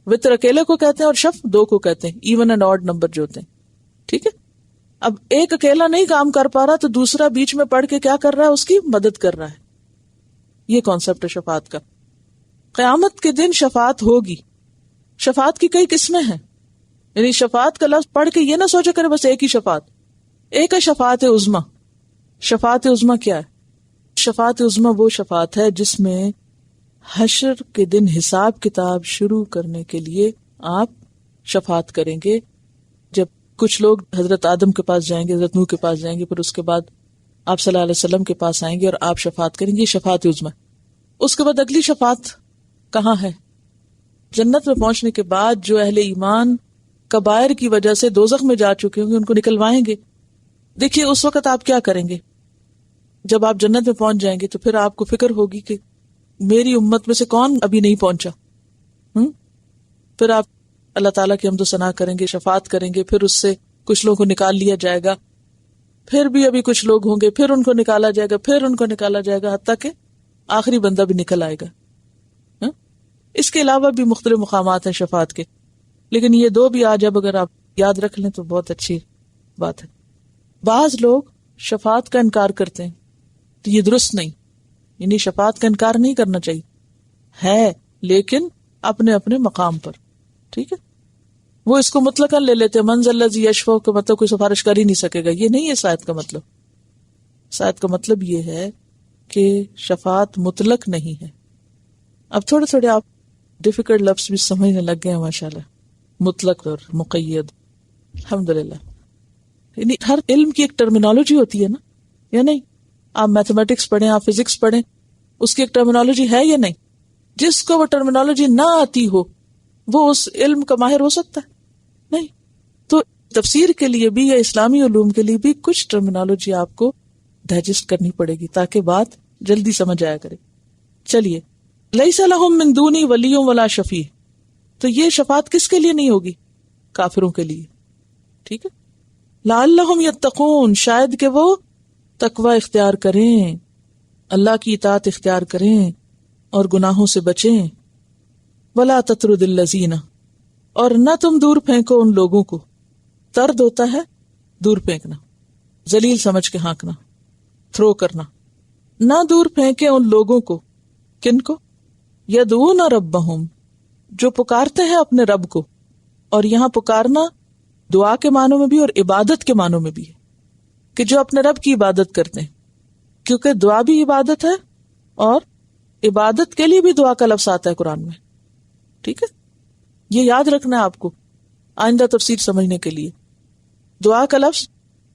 وطر اکیلے کو کہتے ہیں اور شف دو کو کہتے ہیں، ایون اینڈ آڈ نمبر جو ہوتے ہیں. ٹھیک ہے، اب ایک اکیلا نہیں کام کر پا رہا تو دوسرا بیچ میں پڑھ کے کیا کر رہا ہے؟ اس کی مدد کر رہا ہے. یہ کانسیپٹ ہے شفاعت کا. قیامت کے دن شفاعت ہوگی. شفاعت کی کئی قسمیں ہیں، یعنی شفاعت کا لفظ پڑھ کے یہ نہ سوچا کرے بس ایک ہی شفاعت. ایک ہے شفاعت عظمی. شفاعت عظمی کیا ہے؟ شفاعت عظمی وہ شفاعت ہے جس میں حشر کے دن حساب کتاب شروع کرنے کے لیے آپ شفاعت کریں گے. جب کچھ لوگ حضرت آدم کے پاس جائیں گے، حضرت نوح کے پاس جائیں گے، پھر اس کے بعد آپ صلی اللہ علیہ وسلم کے پاس آئیں گے اور آپ شفاعت کریں گے. یہ شفاعت عظمی. اس کے بعد اگلی شفاعت کہاں ہے؟ جنت میں پہنچنے کے بعد جو اہل ایمان کبائر کی وجہ سے دوزخ میں جا چکے ہوں گے ان کو نکلوائیں گے. دیکھیے اس وقت آپ کیا کریں گے؟ جب آپ جنت میں پہنچ جائیں گے تو پھر آپ کو فکر ہوگی کہ میری امت میں سے کون ابھی نہیں پہنچا. پھر آپ اللہ تعالیٰ کی حمد و ثنا کریں گے، شفاعت کریں گے، پھر اس سے کچھ لوگوں کو نکال لیا جائے گا، پھر بھی ابھی کچھ لوگ ہوں گے، پھر ان کو نکالا جائے گا، پھر ان کو نکالا جائے گا، حتیٰ کہ آخری بندہ بھی نکل آئے گا. اس کے علاوہ بھی مختلف مقامات ہیں شفاعت کے، لیکن یہ دو بھی آج اب اگر آپ یاد رکھ لیں تو بہت اچھی بات ہے. بعض لوگ شفاعت کا انکار کرتے ہیں تو یہ درست نہیں، یعنی شفاعت کا انکار نہیں کرنا چاہیے، ہے لیکن اپنے اپنے مقام پر. ٹھیک ہے، وہ اس کو مطلقاً لے لیتے ہیں، من ذا الذی یشفع کا مطلب کوئی سفارش کر ہی نہیں سکے گا. یہ نہیں ہے اس آیت کا مطلب. اس آیت کا مطلب یہ ہے کہ شفاعت مطلق نہیں ہے. اب تھوڑے تھوڑے آپ ڈیفیکلٹ لفظ بھی سمجھنے لگ گئے ہیں ماشاءاللہ، مطلق اور مقید. الحمدللہ. یعنی ہر علم کی ایک ٹرمینالوجی ہوتی ہے نا، یا نہیں؟ آپ میتھمیٹکس پڑھیں، آپ فزکس پڑھیں، اس کی ایک ٹرمینالوجی ہے یا نہیں؟ جس کو وہ ٹرمینالوجی نہ آتی ہو وہ اس علم کا ماہر ہو سکتا ہے؟ نہیں. تو تفسیر کے لیے بھی یا اسلامی علوم کے لیے بھی کچھ ٹرمینالوجی آپ کو ڈائجسٹ کرنی پڑے گی تاکہ بات جلدی سمجھ آیا کرے. چلیے، لیس لہم من دونی ولی ولا شفیع. تو یہ شفاعت کس کے لیے نہیں ہوگی؟ کافروں کے لیے. ٹھیک ہے، لعلہم یتقون، شاید کہ وہ تقوی اختیار کریں، اللہ کی اطاعت اختیار کریں اور گناہوں سے بچیں. ولا تطرد الذین، اور نہ تم دور پھینکو ان لوگوں کو. طرد ہوتا ہے دور پھینکنا. ذلیل سمجھ کے ہانکنا، تھرو کرنا. نہ دور پھینکے ان لوگوں کو، کن کو؟ یدعون ربہم، جو پکارتے ہیں اپنے رب کو. اور یہاں پکارنا دعا کے معنوں میں بھی اور عبادت کے معنوں میں بھی ہے، کہ جو اپنے رب کی عبادت کرتے ہیں، کیونکہ دعا بھی عبادت ہے اور عبادت کے لیے بھی دعا کا لفظ آتا ہے قرآن میں. ٹھیک ہے، یہ یاد رکھنا ہے آپ کو آئندہ تفسیر سمجھنے کے لیے. دعا کا لفظ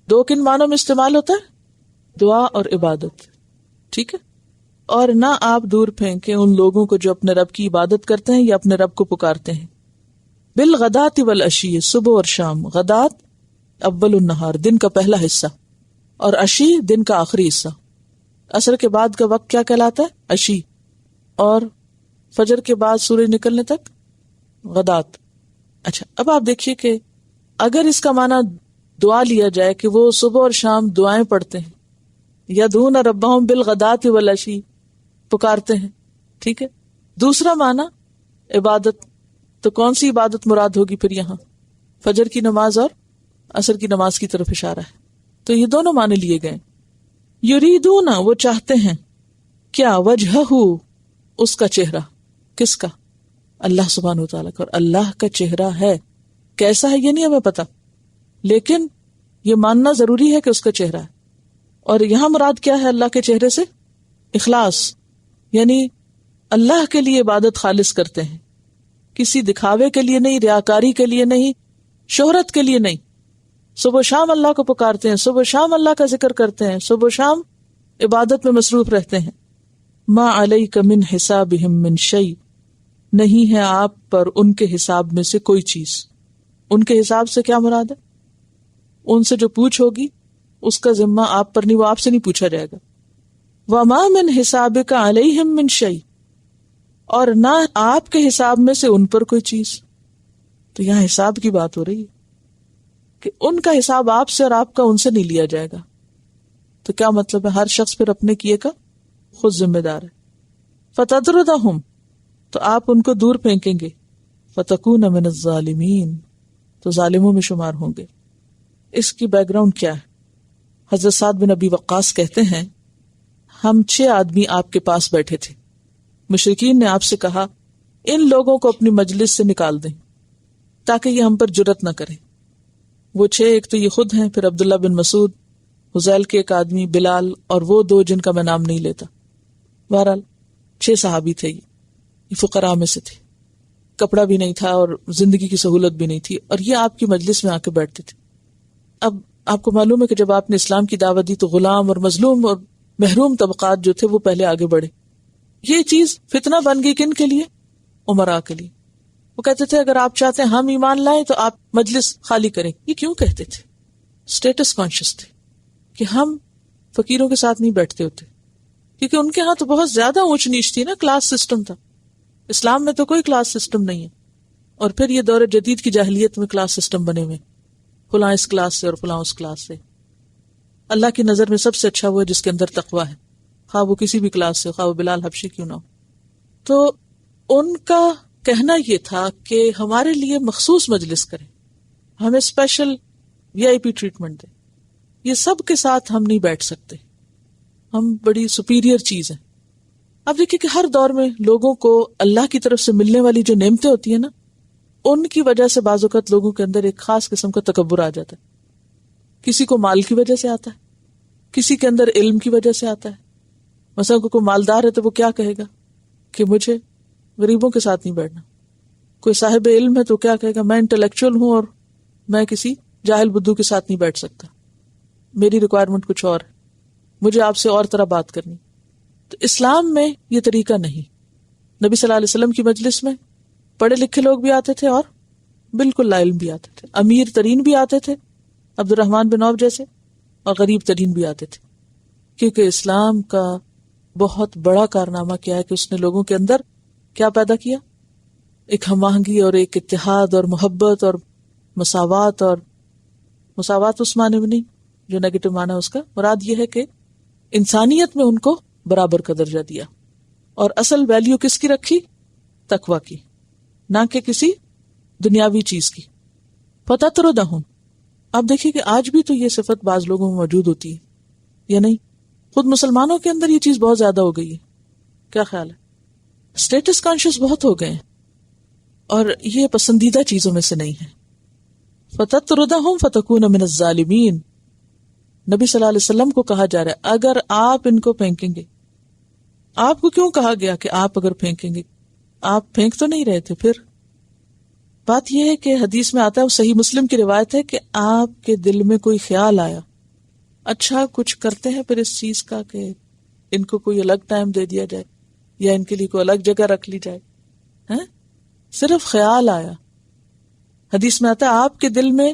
دو کن معنوں میں استعمال ہوتا ہے؟ دعا اور عبادت. ٹھیک ہے. اور نہ آپ دور پھینکیں ان لوگوں کو جو اپنے رب کی عبادت کرتے ہیں یا اپنے رب کو پکارتے ہیں. بالغداۃ والعشی، صبح اور شام. غدات اول النہار، دن کا پہلا حصہ، اور عشی دن کا آخری حصہ. عصر کے بعد کا وقت کیا کہلاتا ہے؟ عشی. اور فجر کے بعد سورج نکلنے تک غدات. اچھا، اب آپ دیکھیے کہ اگر اس کا معنی دعا لیا جائے کہ وہ صبح اور شام دعائیں پڑھتے ہیں، یدعون ربہم بالغداۃ والعشی، پکارتے ہیں. ٹھیک ہے. دوسرا معنی عبادت، تو کون سی عبادت مراد ہوگی پھر یہاں؟ فجر کی نماز اور عصر کی نماز کی طرف اشارہ ہے. تو یہ دونوں معنی لیے گئے. یریدون، وہ چاہتے ہیں، کیا؟ وجہہ، اس کا چہرہ. کس کا؟ اللہ سبحانہ وتعالیٰ کا. اور اللہ کا چہرہ ہے، کیسا ہے یہ نہیں ہمیں پتا، لیکن یہ ماننا ضروری ہے کہ اس کا چہرہ ہے. اور یہاں مراد کیا ہے اللہ کے چہرے سے؟ اخلاص، یعنی اللہ کے لیے عبادت خالص کرتے ہیں، کسی دکھاوے کے لیے نہیں، ریاکاری کے لیے نہیں، شہرت کے لیے نہیں. صبح شام اللہ کو پکارتے ہیں، صبح شام اللہ کا ذکر کرتے ہیں، صبح شام عبادت میں مصروف رہتے ہیں. ما علیک من حسابہم من شیء، نہیں ہے آپ پر ان کے حساب میں سے کوئی چیز. ان کے حساب سے کیا مراد ہے؟ ان سے جو پوچھ ہوگی اس کا ذمہ آپ پر نہیں، وہ آپ سے نہیں پوچھا جائے گا. وما من حسابک علیہم من شیء، اور نہ آپ کے حساب میں سے ان پر کوئی چیز. تو یہاں حساب کی بات ہو رہی ہے کہ ان کا حساب آپ سے اور آپ کا ان سے نہیں لیا جائے گا. تو کیا مطلب ہے؟ ہر شخص پھر اپنے کیے کا خود ذمہ دار ہے. فتطردہم، تو آپ ان کو دور پھینکیں گے. فتکون من الظالمین، تو ظالموں میں شمار ہوں گے. اس کی بیک گراؤنڈ کیا ہے؟ حضرت سعد بن ابی وقاص کہتے ہیں، ہم 6 آدمی آپ کے پاس بیٹھے تھے. مشرکین نے آپ سے کہا ان لوگوں کو اپنی مجلس سے نکال دیں تاکہ یہ ہم پر جرأت نہ کریں. وہ 6، ایک تو یہ خود ہیں، پھر عبداللہ بن مسعود، حذیل کے ایک آدمی، بلال، اور وہ 2 جن کا میں نام نہیں لیتا. بہرحال 6 صحابی تھے. یہ فقراء میں سے تھے، کپڑا بھی نہیں تھا اور زندگی کی سہولت بھی نہیں تھی، اور یہ آپ کی مجلس میں آ کے بیٹھتے تھے. اب آپ کو معلوم ہے کہ جب آپ نے اسلام کی دعوت دی تو غلام اور مظلوم اور محروم طبقات جو تھے وہ پہلے آگے بڑھے. یہ چیز فتنہ بن گئی کن کے لیے؟ امراء کے لیے. وہ کہتے تھے اگر آپ چاہتے ہیں ہم ایمان لائیں تو آپ مجلس خالی کریں. یہ کیوں کہتے تھے؟ اسٹیٹس کانشیس تھے کہ ہم فقیروں کے ساتھ نہیں بیٹھتے ہوتے، کیونکہ ان کے ہاں تو بہت زیادہ اونچ نیچ تھی نا، کلاس سسٹم تھا. اسلام میں تو کوئی کلاس سسٹم نہیں ہے. اور پھر یہ دور جدید کی جاہلیت میں کلاس سسٹم بنے ہوئے، فلاں اس کلاس سے اور فلاں اس کلاس سے. اللہ کی نظر میں سب سے اچھا وہ ہے جس کے اندر تقویٰ ہے، خواہ وہ کسی بھی کلاس سے، خواہ وہ بلال حبشی کیوں نہ ہو. تو ان کا کہنا یہ تھا کہ ہمارے لیے مخصوص مجلس کریں، ہمیں اسپیشل VIP ٹریٹمنٹ دیں. یہ سب کے ساتھ ہم نہیں بیٹھ سکتے، ہم بڑی سپیریئر چیز ہیں. اب دیکھیں کہ ہر دور میں لوگوں کو اللہ کی طرف سے ملنے والی جو نعمتیں ہوتی ہیں نا، ان کی وجہ سے بعض اوقات لوگوں کے اندر ایک خاص قسم کا تکبر آ جاتا ہے. کسی کو مال کی وجہ سے آتا ہے، کسی کے اندر علم کی وجہ سے آتا ہے. مثلا کوئی مالدار ہے تو وہ کیا کہے گا کہ مجھے غریبوں کے ساتھ نہیں بیٹھنا. کوئی صاحب علم ہے تو کیا کہے گا، میں انٹلیکچوئل ہوں اور میں کسی جاہل بدھو کے ساتھ نہیں بیٹھ سکتا، میری ریکوائرمنٹ کچھ اور ہے، مجھے آپ سے اور طرح بات کرنی. تو اسلام میں یہ طریقہ نہیں. نبی صلی اللہ علیہ وسلم کی مجلس میں پڑھے لکھے لوگ بھی آتے تھے اور بالکل لا علم بھی آتے تھے، امیر ترین بھی آتے تھے، عبد الرحمن بن عوف جیسے، اور غریب ترین بھی آتے تھے. کیونکہ اسلام کا بہت بڑا کارنامہ کیا ہے کہ اس نے لوگوں کے اندر کیا پیدا کیا؟ ایک ہم آہنگی اور ایک اتحاد اور محبت اور مساوات. اور مساوات اس معنی میں نہیں جو نیگیٹو معنی ہے اس کا، مراد یہ ہے کہ انسانیت میں ان کو برابر کا درجہ دیا. اور اصل ویلیو کس کی رکھی؟ تقویٰ کی، نہ کہ کسی دنیاوی چیز کی. فتطردہم، آپ دیکھیے کہ آج بھی تو یہ صفت بعض لوگوں میں موجود ہوتی ہے یا نہیں؟ خود مسلمانوں کے اندر یہ چیز بہت زیادہ ہو گئی ہے. کیا خیال ہے؟ اسٹیٹس کانشیس بہت ہو گئے ہیں اور یہ پسندیدہ چیزوں میں سے نہیں ہے. فَتَطْرُدَهُمْ فَتَكُونَ مِنَ الظَّالِمِينَ. نبی صلی اللہ علیہ وسلم کو کہا جا رہا ہے اگر آپ ان کو پھینکیں گے. آپ کو کیوں کہا گیا کہ آپ اگر پھینکیں گے؟ آپ پھینک تو نہیں رہے تھے. پھر بات یہ ہے کہ حدیث میں آتا ہے, وہ صحیح مسلم کی روایت ہے, کہ آپ کے دل میں کوئی خیال آیا, اچھا کچھ کرتے ہیں پھر اس چیز کا کہ ان کو کوئی الگ ٹائم دے دیا جائے یا ان کے لیے کوئی الگ جگہ رکھ لی جائے. صرف خیال آیا. حدیث میں آتا ہے آپ کے دل میں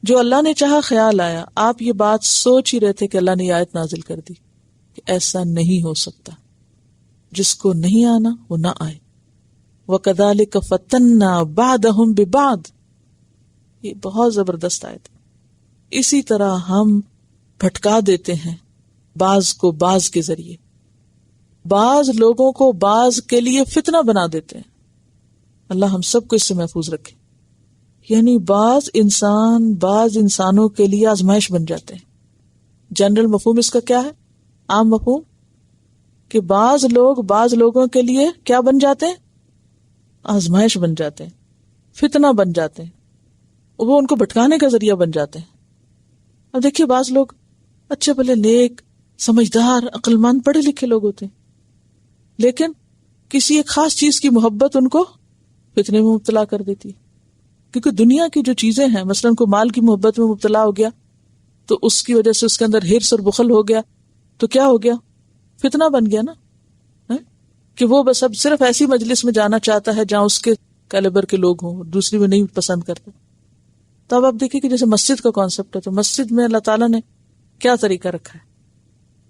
جو اللہ نے چاہا خیال آیا, آپ یہ بات سوچ ہی رہے تھے کہ اللہ نے یہ آیت نازل کر دی کہ ایسا نہیں ہو سکتا, جس کو نہیں آنا وہ نہ آئے. وَكَذَلِكَ فَتَنَّا بَعْضَهُمْ بِبَعْضٍ. یہ بہت زبردست آیت ہے. اسی طرح ہم بھٹکا دیتے ہیں بعض کو بعض کے ذریعے, بعض لوگوں کو بعض کے لیے فتنہ بنا دیتے ہیں. اللہ ہم سب کو اس سے محفوظ رکھے. یعنی بعض انسانوں کے لیے آزمائش بن جاتے ہیں. جنرل مفہوم اس کا کیا ہے؟ عام مفہوم کہ بعض لوگ بعض لوگوں کے لیے کیا بن جاتے ہیں؟ آزمائش بن جاتے ہیں, فتنہ بن جاتے ہیں, وہ ان کو بھٹکانے کا ذریعہ بن جاتے ہیں. اب دیکھیے بعض لوگ اچھے بھلے نیک سمجھدار عقل مند پڑھے لکھے لوگ ہوتے ہیں, لیکن کسی ایک خاص چیز کی محبت ان کو فتنے میں مبتلا کر دیتی ہے. کیونکہ دنیا کی جو چیزیں ہیں, مثلاً کو مال کی محبت میں مبتلا ہو گیا تو اس کی وجہ سے اس کے اندر ہرس اور بخل ہو گیا تو کیا ہو گیا؟ فتنہ بن گیا نا, کہ وہ بس اب صرف ایسی مجلس میں جانا چاہتا ہے جہاں اس کے کیلیبر کے لوگ ہوں, دوسری میں نہیں پسند کرتا. تو اب آپ دیکھیں کہ جیسے مسجد کا کانسیپٹ ہے, تو مسجد میں اللہ تعالیٰ نے کیا طریقہ رکھا ہے,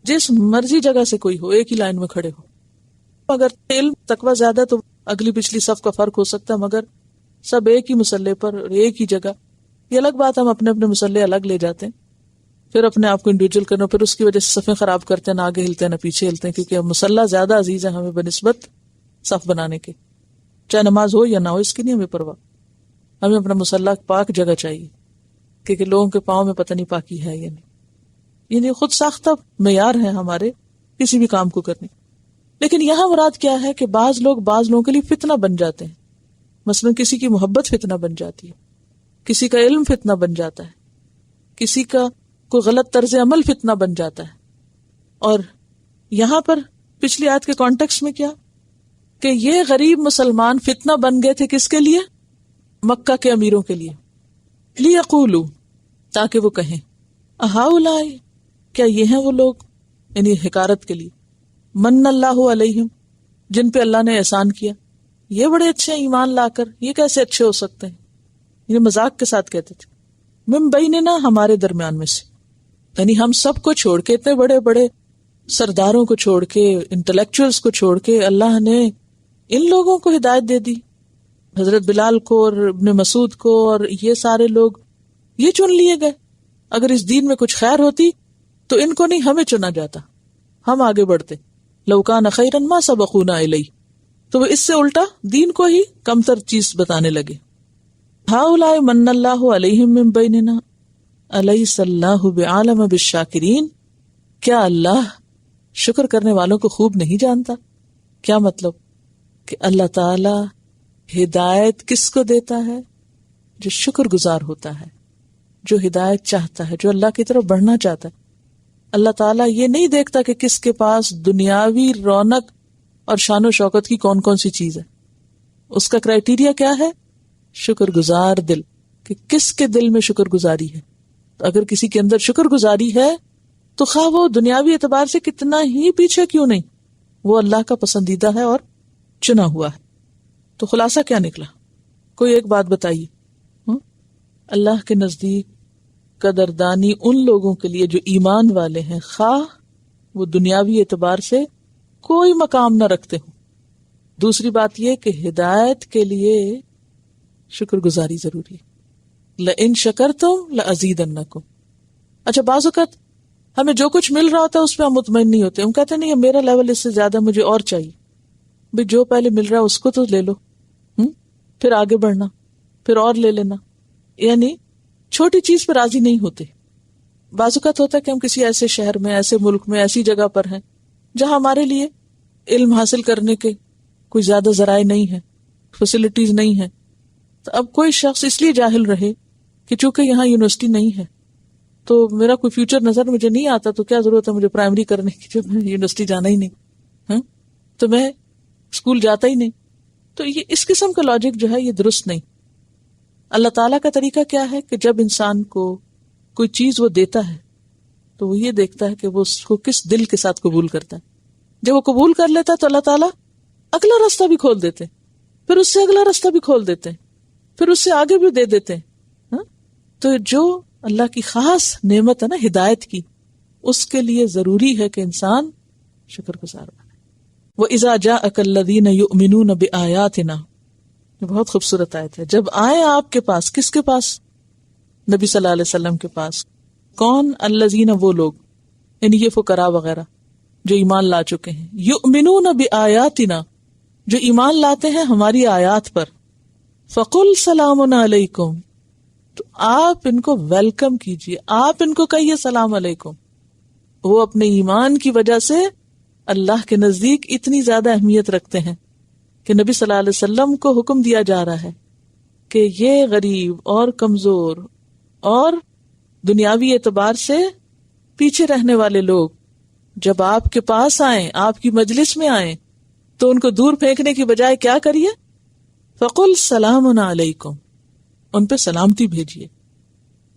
جس مرضی جگہ سے کوئی ہو ایک ہی لائن میں کھڑے ہو. اگر علم تقویٰ زیادہ تو اگلی پچھلی صف کا فرق ہو سکتا ہے, مگر سب ایک ہی مسلح پر ایک ہی جگہ. یہ الگ بات, ہم اپنے اپنے مسلح الگ لے جاتے ہیں, پھر اپنے آپ کو انڈیویجول کرنا, پھر اس کی وجہ سے صفیں خراب کرتے ہیں, نہ آگے ہلتے ہیں نہ پیچھے ہلتے ہیں, کیونکہ مسلح زیادہ عزیز ہے ہمیں بنسبت صف بنانے کے. چاہے نماز ہو یا نہ ہو, اس کی نہیں ہمیں پرواہ. ہمیں اپنا مسلح پاک جگہ چاہیے, کیونکہ لوگوں کے پاؤں میں پتہ نہیں پاکی ہے یا نہیں. یعنی خود ساختہ معیار ہے ہمارے کسی بھی کام کو کرنے. لیکن یہاں مراد کیا ہے کہ بعض لوگوں کے لیے فتنہ بن جاتے ہیں. مثلا کسی کی محبت فتنہ بن جاتی ہے, کسی کا علم فتنہ بن جاتا ہے, کسی کا کوئی غلط طرز عمل فتنہ بن جاتا ہے. اور یہاں پر پچھلی آیت کے کانٹیکسٹ میں کیا کہ یہ غریب مسلمان فتنہ بن گئے تھے کس کے لیے؟ مکہ کے امیروں کے لیے. لیقولوا, تاکہ وہ کہیں, اہؤلاء, کیا یہ ہیں وہ لوگ, یعنی حقارت کے لیے, من اللہ علیہم, جن پہ اللہ نے احسان کیا, یہ بڑے اچھے ہیں ایمان لا کر, یہ کیسے اچھے ہو سکتے ہیں. یہ مذاق کے ساتھ کہتے تھے. من بیننا, ہمارے درمیان میں سے, یعنی ہم سب کو چھوڑ کے, اتنے بڑے بڑے سرداروں کو چھوڑ کے, انٹلیکچوئلز کو چھوڑ کے, اللہ نے ان لوگوں کو ہدایت دے دی, حضرت بلال کو اور ابن مسعود کو, اور یہ سارے لوگ یہ چن لیے گئے. اگر اس دین میں کچھ خیر ہوتی تو ان کو نہیں, ہمیں چنا جاتا, ہم آگے بڑھتے. لو کان خیرا ما سبقونا الیہ, تو وہ اس سے الٹا دین کو ہی کمتر چیز بتانے لگے. ہؤلاء من اللہ علیہم من بیننا الیس اللہ بعالم بالشاکرین, کیا اللہ شکر کرنے والوں کو خوب نہیں جانتا؟ کیا مطلب کہ اللہ تعالی ہدایت کس کو دیتا ہے؟ جو شکر گزار ہوتا ہے, جو ہدایت چاہتا ہے, جو اللہ کی طرف بڑھنا چاہتا ہے. اللہ تعالیٰ یہ نہیں دیکھتا کہ کس کے پاس دنیاوی رونق اور شان و شوکت کی کون کون سی چیز ہے. اس کا کرائیٹیریا کیا ہے؟ شکر گزار دل, کہ کس کے دل میں شکر گزاری ہے. تو اگر کسی کے اندر شکر گزاری ہے تو خواہ وہ دنیاوی اعتبار سے کتنا ہی پیچھے کیوں نہیں, وہ اللہ کا پسندیدہ ہے اور چنا ہوا ہے. تو خلاصہ کیا نکلا؟ کوئی ایک بات بتائیے. اللہ کے نزدیک قدردانی ان لوگوں کے لیے جو ایمان والے ہیں, خواہ وہ دنیاوی اعتبار سے کوئی مقام نہ رکھتے ہوں. دوسری بات یہ کہ ہدایت کے لیے شکر گزاری ضروری ہے. لئن شکرتم لازیدنکم. اچھا بعض اوقات ہمیں جو کچھ مل رہا ہوتا ہے اس پہ ہم مطمئن نہیں ہوتے, ہم کہتے نہیں میرا لیول اس سے زیادہ, مجھے اور چاہیے. بھئی جو پہلے مل رہا ہے اس کو تو لے لو, پھر آگے بڑھنا, پھر اور لے لینا. یعنی چھوٹی چیز پہ راضی نہیں ہوتے. بعض اوقات ہوتا ہے کہ ہم کسی ایسے شہر میں، ایسے ملک میں، ایسی جگہ پر ہیں جہاں ہمارے لیے علم حاصل کرنے کے کوئی زیادہ ذرائع نہیں ہے، فیسلٹیز نہیں ہیں. تو اب کوئی شخص اس لیے جاہل رہے کہ چونکہ یہاں یونیورسٹی نہیں ہے تو میرا کوئی فیوچر نظر مجھے نہیں آتا، تو کیا ضرورت ہے مجھے پرائمری کرنے کی جب میں یونیورسٹی جانا ہی نہیں، ہاں تو میں اسکول جاتا ہی نہیں. تو یہ اس قسم کا لاجک جو ہے یہ درست نہیں. اللہ تعالیٰ کا طریقہ کیا ہے کہ جب انسان کو کوئی چیز وہ دیتا ہے تو وہ یہ دیکھتا ہے کہ وہ اس کو کس دل کے ساتھ قبول کرتا ہے. جب وہ قبول کر لیتا ہے تو اللہ تعالیٰ اگلا راستہ بھی کھول دیتے ہیں، پھر اس سے اگلا راستہ بھی کھول دیتے ہیں، پھر اس سے آگے بھی دے دیتے ہیں. ہاں تو جو اللہ کی خاص نعمت ہے نا ہدایت کی، اس کے لیے ضروری ہے کہ انسان شکر گزار بنے. وَإِذَا جَاءَكَ الَّذِينَ يُؤْمِنُونَ بِآيَاتِنَا، یہ بہت خوبصورت آیت ہے. جب آئے آپ کے پاس، کس کے پاس؟ نبی صلی اللہ علیہ وسلم کے پاس. کون؟ الذین، وہ لوگ، یعنی یہ فقراء وغیرہ جو ایمان لا چکے ہیں. یؤمنون بآیاتنا، جو ایمان لاتے ہیں ہماری آیات پر. فقل سلام علیکم، تو آپ ان کو ویلکم کیجئے، آپ ان کو کہیے سلام علیکم. وہ اپنے ایمان کی وجہ سے اللہ کے نزدیک اتنی زیادہ اہمیت رکھتے ہیں کہ نبی صلی اللہ علیہ وسلم کو حکم دیا جا رہا ہے کہ یہ غریب اور کمزور اور دنیاوی اعتبار سے پیچھے رہنے والے لوگ جب آپ کے پاس آئیں، آپ کی مجلس میں آئیں، تو ان کو دور پھینکنے کی بجائے کیا کریے؟ فقل سلام علیکم، ان پہ سلامتی بھیجیے.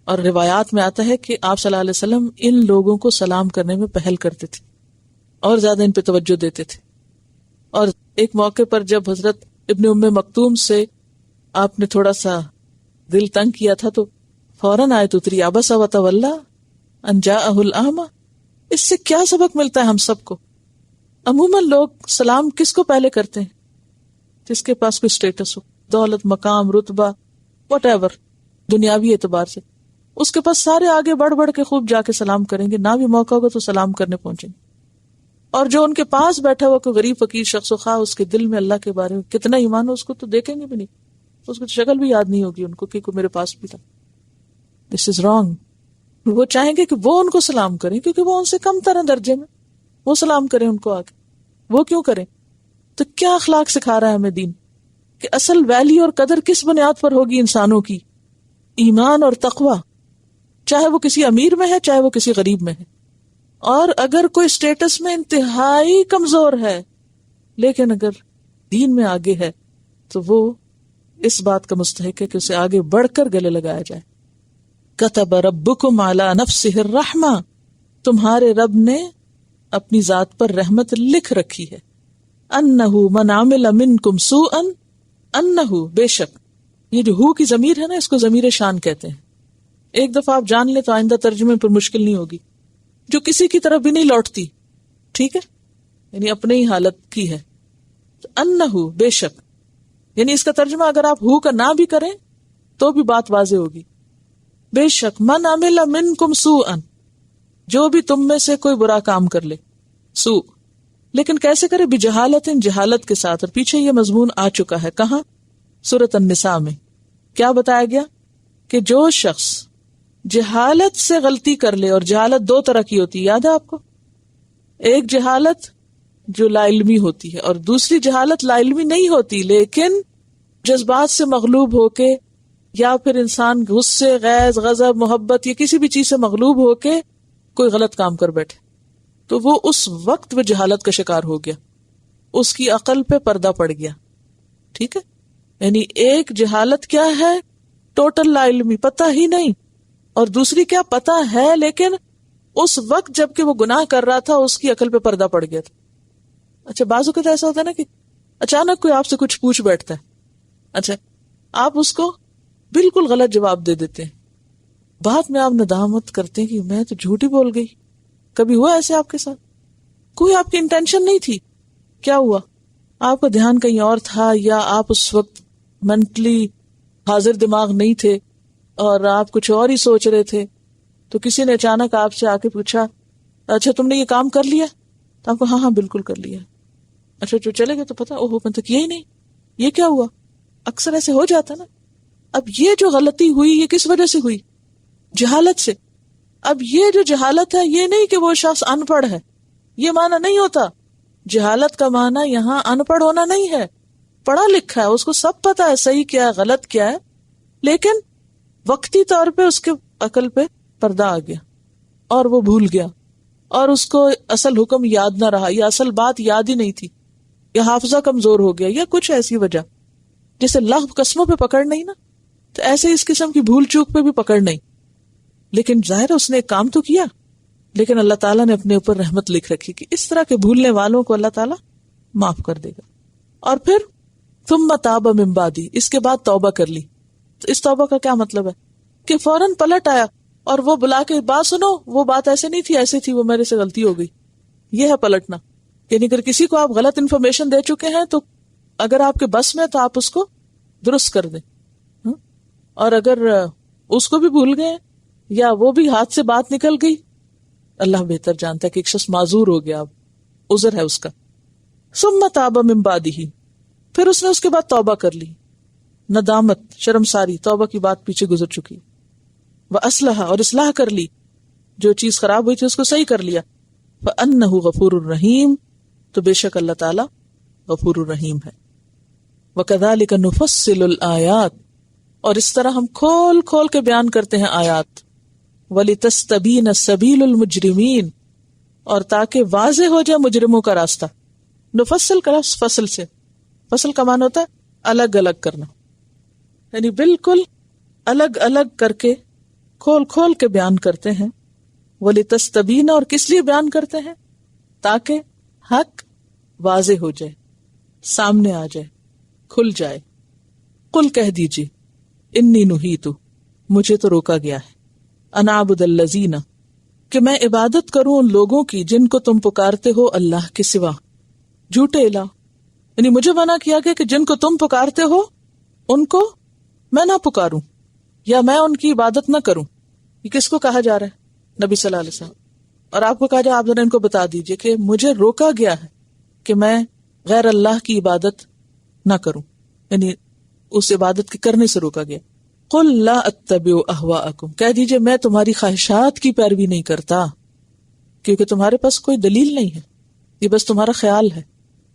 اور روایات میں آتا ہے کہ آپ صلی اللہ علیہ وسلم ان لوگوں کو سلام کرنے میں پہل کرتے تھے اور زیادہ ان پہ توجہ دیتے تھے. اور ایک موقع پر جب حضرت ابن ام مکتوم سے آپ نے تھوڑا سا دل تنگ کیا تھا تو فوراً آیت اتری عبس وتولی ان جاءہ الاعمی. اس سے کیا سبق ملتا ہے ہم سب کو؟ عموماً لوگ سلام کس کو پہلے کرتے ہیں؟ جس کے پاس کوئی سٹیٹس ہو، دولت، مقام، رتبہ، واٹ ایور، دنیاوی اعتبار سے. اس کے پاس سارے آگے بڑھ بڑھ کے خوب جا کے سلام کریں گے، نہ بھی موقع ہوگا تو سلام کرنے پہنچیں گے. اور جو ان کے پاس بیٹھا ہوا کوئی غریب فقیر شخص و خواہ اس کے دل میں اللہ کے بارے میں کتنا ایمان ہو، اس کو تو دیکھیں گے بھی نہیں، اس کو شکل بھی یاد نہیں ہوگی ان کو کہ کوئی میرے پاس بھی تھا. دس از رانگ. وہ چاہیں گے کہ وہ ان کو سلام کریں کیونکہ وہ ان سے کم تر درجے میں، وہ سلام کریں ان کو آگے. وہ کیوں کریں؟ تو کیا اخلاق سکھا رہا ہے ہمیں دین کہ اصل ویلیو اور قدر کس بنیاد پر ہوگی انسانوں کی؟ ایمان اور تقوی، چاہے وہ کسی امیر میں ہے چاہے وہ کسی غریب میں ہے. اور اگر کوئی سٹیٹس میں انتہائی کمزور ہے لیکن اگر دین میں آگے ہے تو وہ اس بات کا مستحق ہے کہ اسے آگے بڑھ کر گلے لگایا جائے. کتب ربکم علی نفسہ الرحمہ، تمہارے رب نے اپنی ذات پر رحمت لکھ رکھی ہے. انہ من عمل منکم سوءا، انہ بے شک، یہ جو ہو کی ضمیر ہے نا اس کو ضمیر شان کہتے ہیں. ایک دفعہ آپ جان لیں تو آئندہ ترجمے پر مشکل نہیں ہوگی. جو کسی کی طرف بھی نہیں لوٹتی، ٹھیک ہے، یعنی اپنے ہی حالت کی ہے. انہ بے شک، یعنی اس کا ترجمہ اگر آپ ہو کا نہ بھی کریں تو بھی بات واضح ہوگی. بے شک من عمل منکم سوءا، جو بھی تم میں سے کوئی برا کام کر لے، سوء، لیکن کیسے کرے؟ بجہالت، جہالت کے ساتھ. اور پیچھے یہ مضمون آ چکا ہے کہاں؟ سورۃ النساء میں. کیا بتایا گیا؟ کہ جو شخص جہالت سے غلطی کر لے، اور جہالت دو طرح کی ہوتی ہے، یاد ہے آپ کو؟ ایک جہالت جو لا علمی ہوتی ہے اور دوسری جہالت لا علمی نہیں ہوتی لیکن جذبات سے مغلوب ہو کے یا پھر انسان غصے، غیظ، غضب، محبت یا کسی بھی چیز سے مغلوب ہو کے کوئی غلط کام کر بیٹھے تو وہ اس وقت وہ جہالت کا شکار ہو گیا، اس کی عقل پہ پردہ پڑ گیا. ٹھیک ہے، یعنی ایک جہالت کیا ہے؟ ٹوٹل لا علمی، پتہ ہی نہیں، اور دوسری کیا؟ پتہ ہے لیکن اس وقت جب کہ وہ گناہ کر رہا تھا اس کی عقل پہ پردہ پڑ گیا تھا. اچھا بعض اوقات ایسا ہوتا ہے نا کہ اچانک کوئی آپ سے کچھ پوچھ بیٹھتا ہے، اچھا آپ اس کو بالکل غلط جواب دے دیتے ہیں، بعد میں آپ ندامت کرتے ہیں کہ میں تو جھوٹ ہی بول گئی. کبھی ہوا ایسے آپ کے ساتھ؟ کوئی آپ کی انٹینشن نہیں تھی، کیا ہوا؟ آپ کا دھیان کہیں اور تھا، یا آپ اس وقت مینٹلی حاضر دماغ نہیں تھے اور آپ کچھ اور ہی سوچ رہے تھے، تو کسی نے اچانک آپ سے آ کے پوچھا اچھا تم نے یہ کام کر لیا؟ تو آپ کو ہاں بالکل کر لیا. اچھا جو چلے گئے تو پتا اوہ میں تو کیا ہی نہیں، یہ کیا ہوا؟ اکثر ایسے ہو جاتا نا. اب یہ جو غلطی ہوئی یہ کس وجہ سے ہوئی؟ جہالت سے. اب یہ جو جہالت ہے یہ نہیں کہ وہ شخص ان پڑھ ہے، یہ معنی نہیں ہوتا. جہالت کا معنی یہاں ان پڑھ ہونا نہیں ہے، پڑھا لکھا ہے، اس کو سب پتا ہے صحیح کیا ہے غلط کیا ہے، لیکن وقتی طور پہ اس کے عقل پہ پردہ آ گیا اور وہ بھول گیا، اور اس کو اصل حکم یاد نہ رہا، یا اصل بات یاد ہی نہیں تھی، یا حافظہ کمزور ہو گیا، یا کچھ ایسی وجہ. جیسے لغو قسموں پہ پکڑ نہیں نا، تو ایسے اس قسم کی بھول چوک پہ بھی پکڑ نہیں. لیکن ظاہر اس نے ایک کام تو کیا، لیکن اللہ تعالیٰ نے اپنے اوپر رحمت لکھ رکھی کہ اس طرح کے بھولنے والوں کو اللہ تعالیٰ معاف کر دے گا. اور پھر ثم تاب من بعدی، اس کے بعد توبہ کر لی. تو اس توبہ کا کیا مطلب ہے کہ فوراً پلٹ آیا اور وہ بلا کے بات سنو، وہ بات ایسے نہیں تھی، ایسے تھی، وہ میرے سے غلطی ہو گئی. یہ ہے پلٹنا. یعنی اگر کسی کو آپ غلط انفارمیشن دے چکے ہیں تو اگر آپ کے بس میں تو آپ اس کو درست کر دیں. اور اگر اس کو بھی بھول گئے یا وہ بھی ہاتھ سے بات نکل گئی، اللہ بہتر جانتا ہے کہ ایک شخص معذور ہو گیا، اب عذر ہے اس کا. ثم تاب من بعدہ، پھر اس نے اس کے بعد توبہ کر لی، ندامت، شرمساری، توبہ کی بات پیچھے گزر چکی، وَأَصْلَحَ، اور اصلاح کر لی، جو چیز خراب ہوئی تھی اس کو صحیح کر لیا. فَأَنَّهُ غَفُورٌ الرحیم، تو بے شک اللہ تعالی غفور الرحیم ہے. وَكَذَلِكَ نُفَصِّلُ الْآيَاتِ، اور اس طرح ہم کھول کھول کے بیان کرتے ہیں آیات. وَلِتَسْتَبِينَ سَبِيلُ الْمُجْرِمِينَ، اور تاکہ واضح ہو جائے مجرموں کا راستہ. نفصل کا لفظ فصل سے، فصل کا معنی ہوتا ہے الگ الگ کرنا، یعنی بالکل الگ الگ کر کے کھول کھول کے بیان کرتے ہیں. وَلِتَسْتَبِينَ، اور کس لیے بیان کرتے ہیں؟ تاکہ حق واضح ہو جائے، سامنے آ جائے، کھل جائے. قل کہہ دیجیے، انی نہیت، مجھے تو روکا گیا ہے، ان اعبد الذین، کہ میں عبادت کروں ان لوگوں کی جن کو تم پکارتے ہو اللہ کے سوا، جھوٹے الہ. یعنی مجھے منع کیا گیا کہ جن کو تم پکارتے ہو ان کو میں نہ پکاروں یا میں ان کی عبادت نہ کروں. یہ کس کو کہا جا رہا ہے؟ نبی صلی اللہ علیہ وسلم. اور آپ کو کہا جائے آپ ذرا ان کو بتا دیجئے کہ مجھے روکا گیا ہے کہ میں غیر اللہ کی عبادت نہ کروں، یعنی اس عبادت کے کرنے سے روکا گیا. قل لا اتبع اہواءکم، کہہ دیجئے میں تمہاری خواہشات کی پیروی نہیں کرتا، کیونکہ تمہارے پاس کوئی دلیل نہیں ہے، یہ بس تمہارا خیال ہے.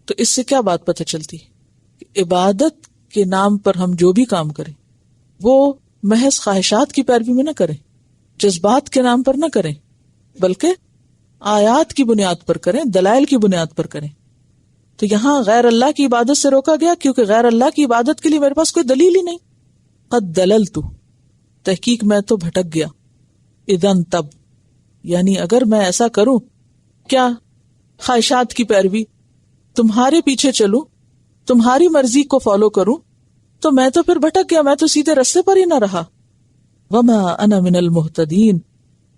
تو اس سے کیا بات پتہ چلتی ہے کہ عبادت کے نام پر ہم جو بھی کام کریں وہ محض خواہشات کی پیروی میں نہ کریں، جذبات کے نام پر نہ کریں، بلکہ آیات کی بنیاد پر کریں، دلائل کی بنیاد پر کریں. تو یہاں غیر اللہ کی عبادت سے روکا گیا کیونکہ غیر اللہ کی عبادت کے لیے میرے پاس کوئی دلیل ہی نہیں. قد دللت، تحقیق میں تو بھٹک گیا. اذن، تب، یعنی اگر میں ایسا کروں، کیا خواہشات کی پیروی، تمہارے پیچھے چلوں، تمہاری مرضی کو فالو کروں، تو میں تو پھر بھٹک گیا، میں تو سیدھے رستے پر ہی نہ رہا. وما انا من المہتدین،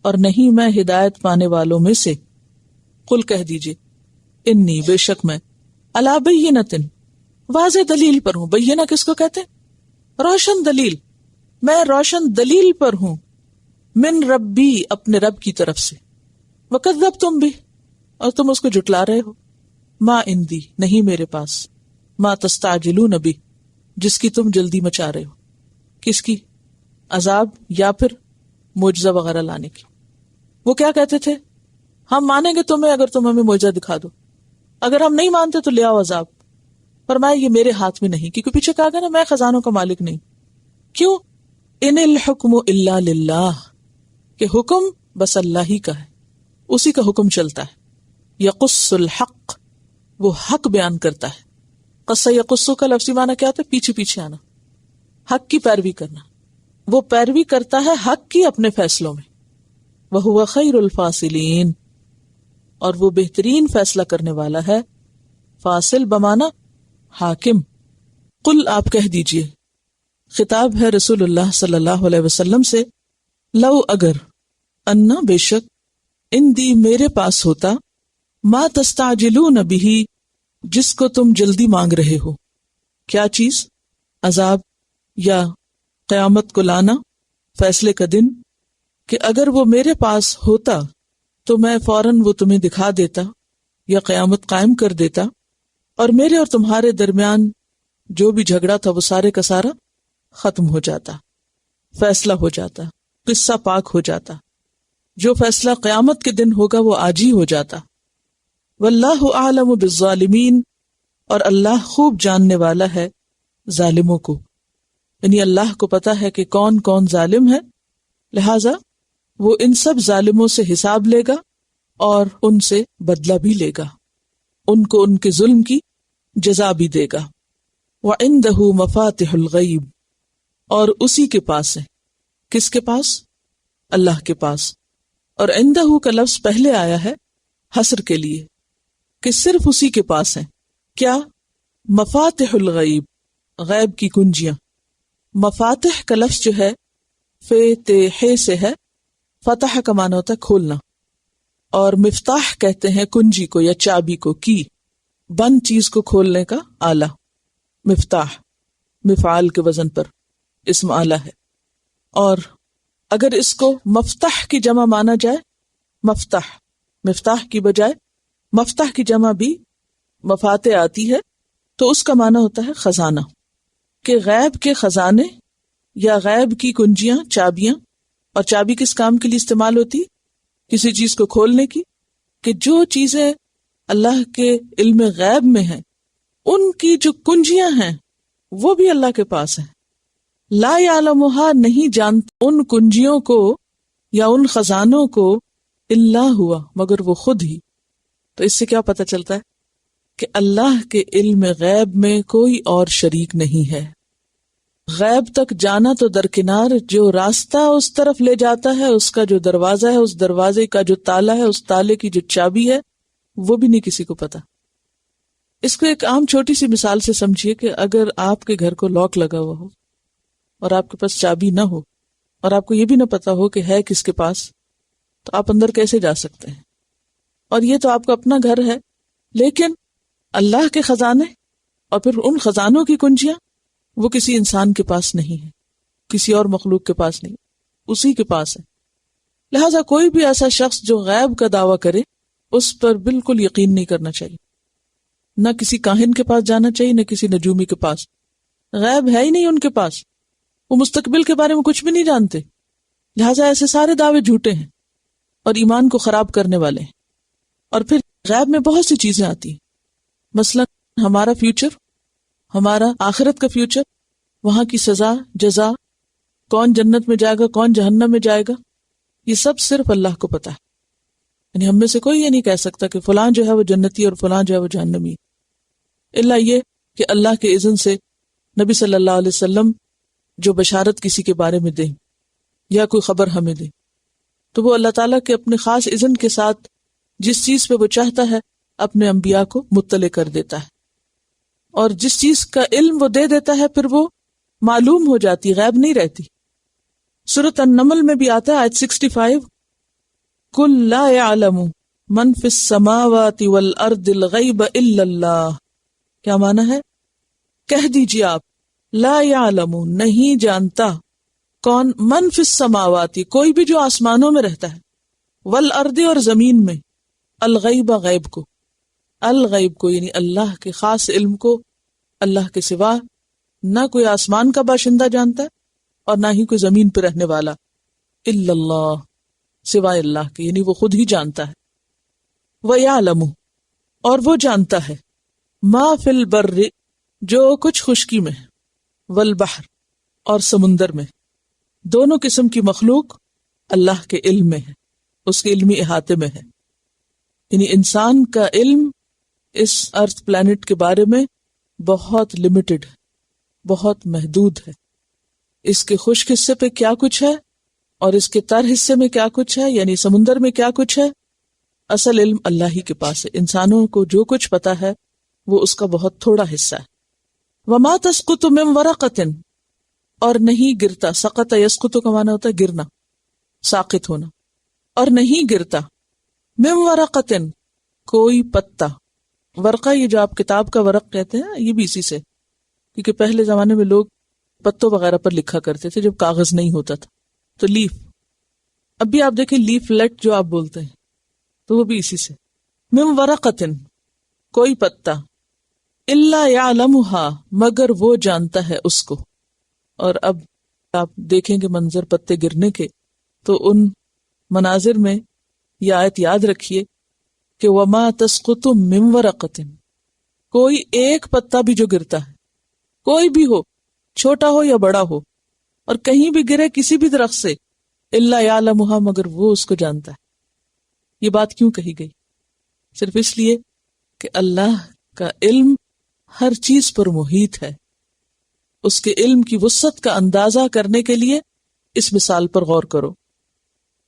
اور نہیں میں ہدایت پانے والوں میں سے. قل کہہ دیجئے، انی، بے شک میں، علی بینۃ، واضح دلیل پر ہوں. بینہ کس کو کہتے ہیں؟ روشن دلیل. میں روشن دلیل پر ہوں، من ربی، اپنے رب کی طرف سے. وکذبتم بھی، اور تم اس کو جھٹلا رہے ہو. ما عندی، نہیں میرے پاس. ما تستعجلون بھی، جس کی تم جلدی مچا رہے ہو. کس کی؟ عذاب یا پھر معجزہ وغیرہ لانے کی. وہ کیا کہتے تھے؟ ہم مانیں گے تمہیں اگر تم ہمیں معجزہ دکھا دو، اگر ہم نہیں مانتے تو لے آؤ عذاب. فرمایا یہ میرے ہاتھ میں نہیں، کیونکہ پیچھے کہا گیا نا میں خزانوں کا مالک نہیں. کیوں؟ ان الحکم الا للہ، کہ حکم بس اللہ ہی کا ہے، اسی کا حکم چلتا ہے. یقص الحق، وہ حق بیان کرتا ہے. قصہ یقص کا لفظی معنی کیا ہوتا ہے؟ پیچھے پیچھے آنا، حق کی پیروی کرنا. وہ پیروی کرتا ہے حق کی اپنے فیصلوں میں. وَهُوَ خَيْرُ الْفَاصِلِينَ، اور وہ بہترین فیصلہ کرنے والا ہے. فاصل بمانا حاکم. قل، آپ کہہ دیجئے، خطاب ہے رسول اللہ صلی اللہ علیہ وسلم سے، لو، اگر، انا، بے شک، اندی، میرے پاس ہوتا، ما تستعجلون بہ، جس کو تم جلدی مانگ رہے ہو. کیا چیز؟ عذاب یا قیامت کو لانا، فیصلے کا دن. کہ اگر وہ میرے پاس ہوتا تو میں فوراً وہ تمہیں دکھا دیتا یا قیامت قائم کر دیتا، اور میرے اور تمہارے درمیان جو بھی جھگڑا تھا وہ سارے کا سارا ختم ہو جاتا، فیصلہ ہو جاتا. قصہ پاک ہو جاتا، جو فیصلہ قیامت کے دن ہوگا وہ آج ہی ہو جاتا۔ واللہ اعلم بالظالمین، اور اللہ خوب جاننے والا ہے ظالموں کو، یعنی اللہ کو پتا ہے کہ کون کون ظالم ہے، لہذا وہ ان سب ظالموں سے حساب لے گا اور ان سے بدلہ بھی لے گا، ان کو ان کے ظلم کی جزا بھی دے گا۔ وعندہ مفاتح الغیب، اور اسی کے پاس ہے، کس کے پاس؟ اللہ کے پاس۔ اور عندہ کا لفظ پہلے آیا ہے حصر کے لیے کہ صرف اسی کے پاس ہے کیا؟ مفاتح الغیب، غیب کی کنجیاں۔ مفاتح کا لفظ جو ہے فتح سے ہے، فتح کا معنی ہوتا ہے کھولنا، اور مفتاح کہتے ہیں کنجی کو یا چابی کو، کی بند چیز کو کھولنے کا آلہ۔ مفتاح مفعال کے وزن پر اسم آلہ ہے۔ اور اگر اس کو مفتاح کی جمع مانا جائے، مفتاح، مفتاح کی بجائے مفتاح کی جمع بھی مفاتح آتی ہے، تو اس کا معنی ہوتا ہے خزانہ، کہ غیب کے خزانے یا غیب کی کنجیاں، چابیاں۔ اور چابی کس کام کے لیے استعمال ہوتی؟ کسی چیز کو کھولنے کی، کہ جو چیزیں اللہ کے علم غیب میں ہیں ان کی جو کنجیاں ہیں وہ بھی اللہ کے پاس ہیں۔ لا یعلمھا، نہیں جانتا ان کنجیوں کو یا ان خزانوں کو، الا ہوا، مگر وہ خود ہی۔ تو اس سے کیا پتہ چلتا ہے کہ اللہ کے علم غیب میں کوئی اور شریک نہیں ہے۔ غیب تک جانا تو درکنار، جو راستہ اس طرف لے جاتا ہے، اس کا جو دروازہ ہے، اس دروازے کا جو تالا ہے، اس تالے کی جو چابی ہے، وہ بھی نہیں کسی کو پتا۔ اس کو ایک عام چھوٹی سی مثال سے سمجھیے کہ اگر آپ کے گھر کو لاک لگا ہوا ہو اور آپ کے پاس چابی نہ ہو اور آپ کو یہ بھی نہ پتا ہو کہ ہے کس کے پاس، تو آپ اندر کیسے جا سکتے ہیں؟ اور یہ تو آپ کا اپنا گھر ہے، لیکن اللہ کے خزانے اور پھر ان خزانوں کی کنجیاں وہ کسی انسان کے پاس نہیں ہے، کسی اور مخلوق کے پاس نہیں، اسی کے پاس ہے۔ لہذا کوئی بھی ایسا شخص جو غیب کا دعویٰ کرے اس پر بالکل یقین نہیں کرنا چاہیے، نہ کسی کاہن کے پاس جانا چاہیے، نہ کسی نجومی کے پاس۔ غیب ہے ہی نہیں ان کے پاس، وہ مستقبل کے بارے میں کچھ بھی نہیں جانتے، لہٰذا ایسے سارے دعوے جھوٹے ہیں اور ایمان کو خراب کرنے والے ہیں۔ اور پھر غیب میں بہت سی چیزیں آتی ہیں، مثلا ہمارا فیوچر، ہمارا آخرت کا فیوچر، وہاں کی سزا جزا، کون جنت میں جائے گا کون جہنم میں جائے گا، یہ سب صرف اللہ کو پتا ہے۔ یعنی ہم میں سے کوئی یہ نہیں کہہ سکتا کہ فلاں جو ہے وہ جنتی اور فلاں جو ہے وہ جہنمی، الا یہ کہ اللہ کے اذن سے نبی صلی اللہ علیہ وسلم جو بشارت کسی کے بارے میں دیں یا کوئی خبر ہمیں دیں، تو وہ اللہ تعالیٰ کے اپنے خاص اذن کے ساتھ جس چیز پہ وہ چاہتا ہے اپنے انبیاء کو مطلع کر دیتا ہے، اور جس چیز کا علم وہ دے دیتا ہے پھر وہ معلوم ہو جاتی، غیب نہیں رہتی۔ سورۃ النمل میں بھی آتا ہے آیت 65، قُل لَا يَعْلَمُ مَنْ فِي السَّمَاوَاتِ وَالْأَرْضِ الْغَيْبَ إِلَّا اللَّهُ، کیا معنی ہے؟ کہہ دیجیے آپ، لا يعلم، نہیں جانتا، کون؟ من فی السماوات، کوئی بھی جو آسمانوں میں رہتا ہے، والارض، اور زمین میں، الغیب، غیب کو، الغیب کو یعنی اللہ کے خاص علم کو اللہ کے سوا نہ کوئی آسمان کا باشندہ جانتا ہے اور نہ ہی کوئی زمین پہ رہنے والا، الا اللہ، سوائے اللہ کے، یعنی وہ خود ہی جانتا ہے۔ وَيَعْلَمُ، اور وہ جانتا ہے، ما فی البر، جو کچھ خشکی میں ہے، والبحر، اور سمندر میں، دونوں قسم کی مخلوق اللہ کے علم میں ہے، اس کے علمی احاطے میں ہے۔ یعنی انسان کا علم اس ارتھ پلانٹ کے بارے میں بہت لمیٹڈ ہے، بہت محدود ہے۔ اس کے خشک حصے پہ کیا کچھ ہے اور اس کے تر حصے میں کیا کچھ ہے، یعنی سمندر میں کیا کچھ ہے، اصل علم اللہ ہی کے پاس ہے۔ انسانوں کو جو کچھ پتا ہے وہ اس کا بہت تھوڑا حصہ ہے۔ وَمَا تَسْقُطُ مِن وَرَقَةٍ، اور نہیں گرتا، سقط یسقط کا معنی ہوتا ہے گرنا، ساقط ہونا، اور نہیں گرتا، مِن وَرَقَةٍ، کوئی پتا۔ ورقہ یہ جو آپ کتاب کا ورق کہتے ہیں یہ بھی اسی سے، کیونکہ پہلے زمانے میں لوگ پتوں وغیرہ پر لکھا کرتے تھے جب کاغذ نہیں ہوتا تھا، تو لیف، اب بھی آپ دیکھیں لیف لیٹ جو آپ بولتے ہیں تو وہ بھی اسی سے۔ مِن وَرَقَةٍ، کوئی پتا، الا یعلمھا، مگر وہ جانتا ہے اس کو۔ اور اب آپ دیکھیں گے منظر پتے گرنے کے تو ان مناظر میں یہ آیت یاد رکھیے کہ وما تسقط من ورقۃ، کوئی ایک پتا بھی جو گرتا ہے، کوئی بھی ہو، چھوٹا ہو یا بڑا ہو، اور کہیں بھی گرے کسی بھی درخت سے، الا یعلمھا، مگر وہ اس کو جانتا ہے۔ یہ بات کیوں کہی گئی؟ صرف اس لیے کہ اللہ کا علم ہر چیز پر محیط ہے۔ اس کے علم کی وسعت کا اندازہ کرنے کے لیے اس مثال پر غور کرو۔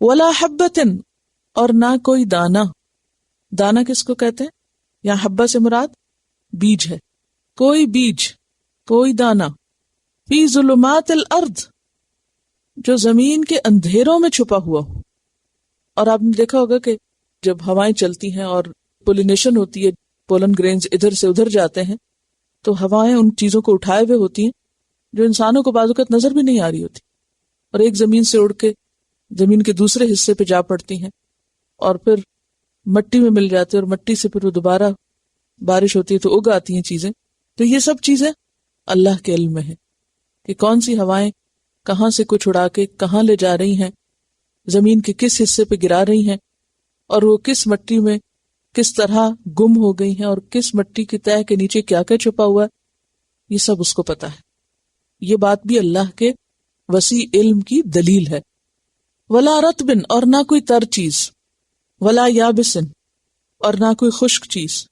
ولا حبۃ، اور نہ کوئی دانہ۔ دانہ کس کو کہتے ہیں؟ یہاں حبہ سے مراد بیج ہے، کوئی بیج، کوئی دانہ، فی ظلمات الارض، جو زمین کے اندھیروں میں چھپا ہوا ہو۔ اور آپ نے دیکھا ہوگا کہ جب ہوائیں چلتی ہیں اور پولینیشن ہوتی ہے، پولن گرینز ادھر سے ادھر جاتے ہیں، تو ہوائیں ان چیزوں کو اٹھائے ہوئے ہوتی ہیں جو انسانوں کو بعض اوقات نظر بھی نہیں آ رہی ہوتی، اور ایک زمین سے اڑ کے زمین کے دوسرے حصے پہ جا پڑتی ہیں اور پھر مٹی میں مل جاتے ہیں، اور مٹی سے پھر وہ دوبارہ بارش ہوتی ہے تو اگ آتی ہیں چیزیں۔ تو یہ سب چیزیں اللہ کے علم میں ہے کہ کون سی ہوائیں کہاں سے کچھ اڑا کے کہاں لے جا رہی ہیں، زمین کے کس حصے پہ گرا رہی ہیں، اور وہ کس مٹی میں کس طرح گم ہو گئی ہیں، اور کس مٹی کی تہہ کے نیچے کیا کیا چھپا ہوا ہے، یہ سب اس کو پتا ہے۔ یہ بات بھی اللہ کے وسیع علم کی دلیل ہے۔ ولا رطب، اور نہ کوئی تر چیز، ولا یابس، اور نہ کوئی خشک چیز،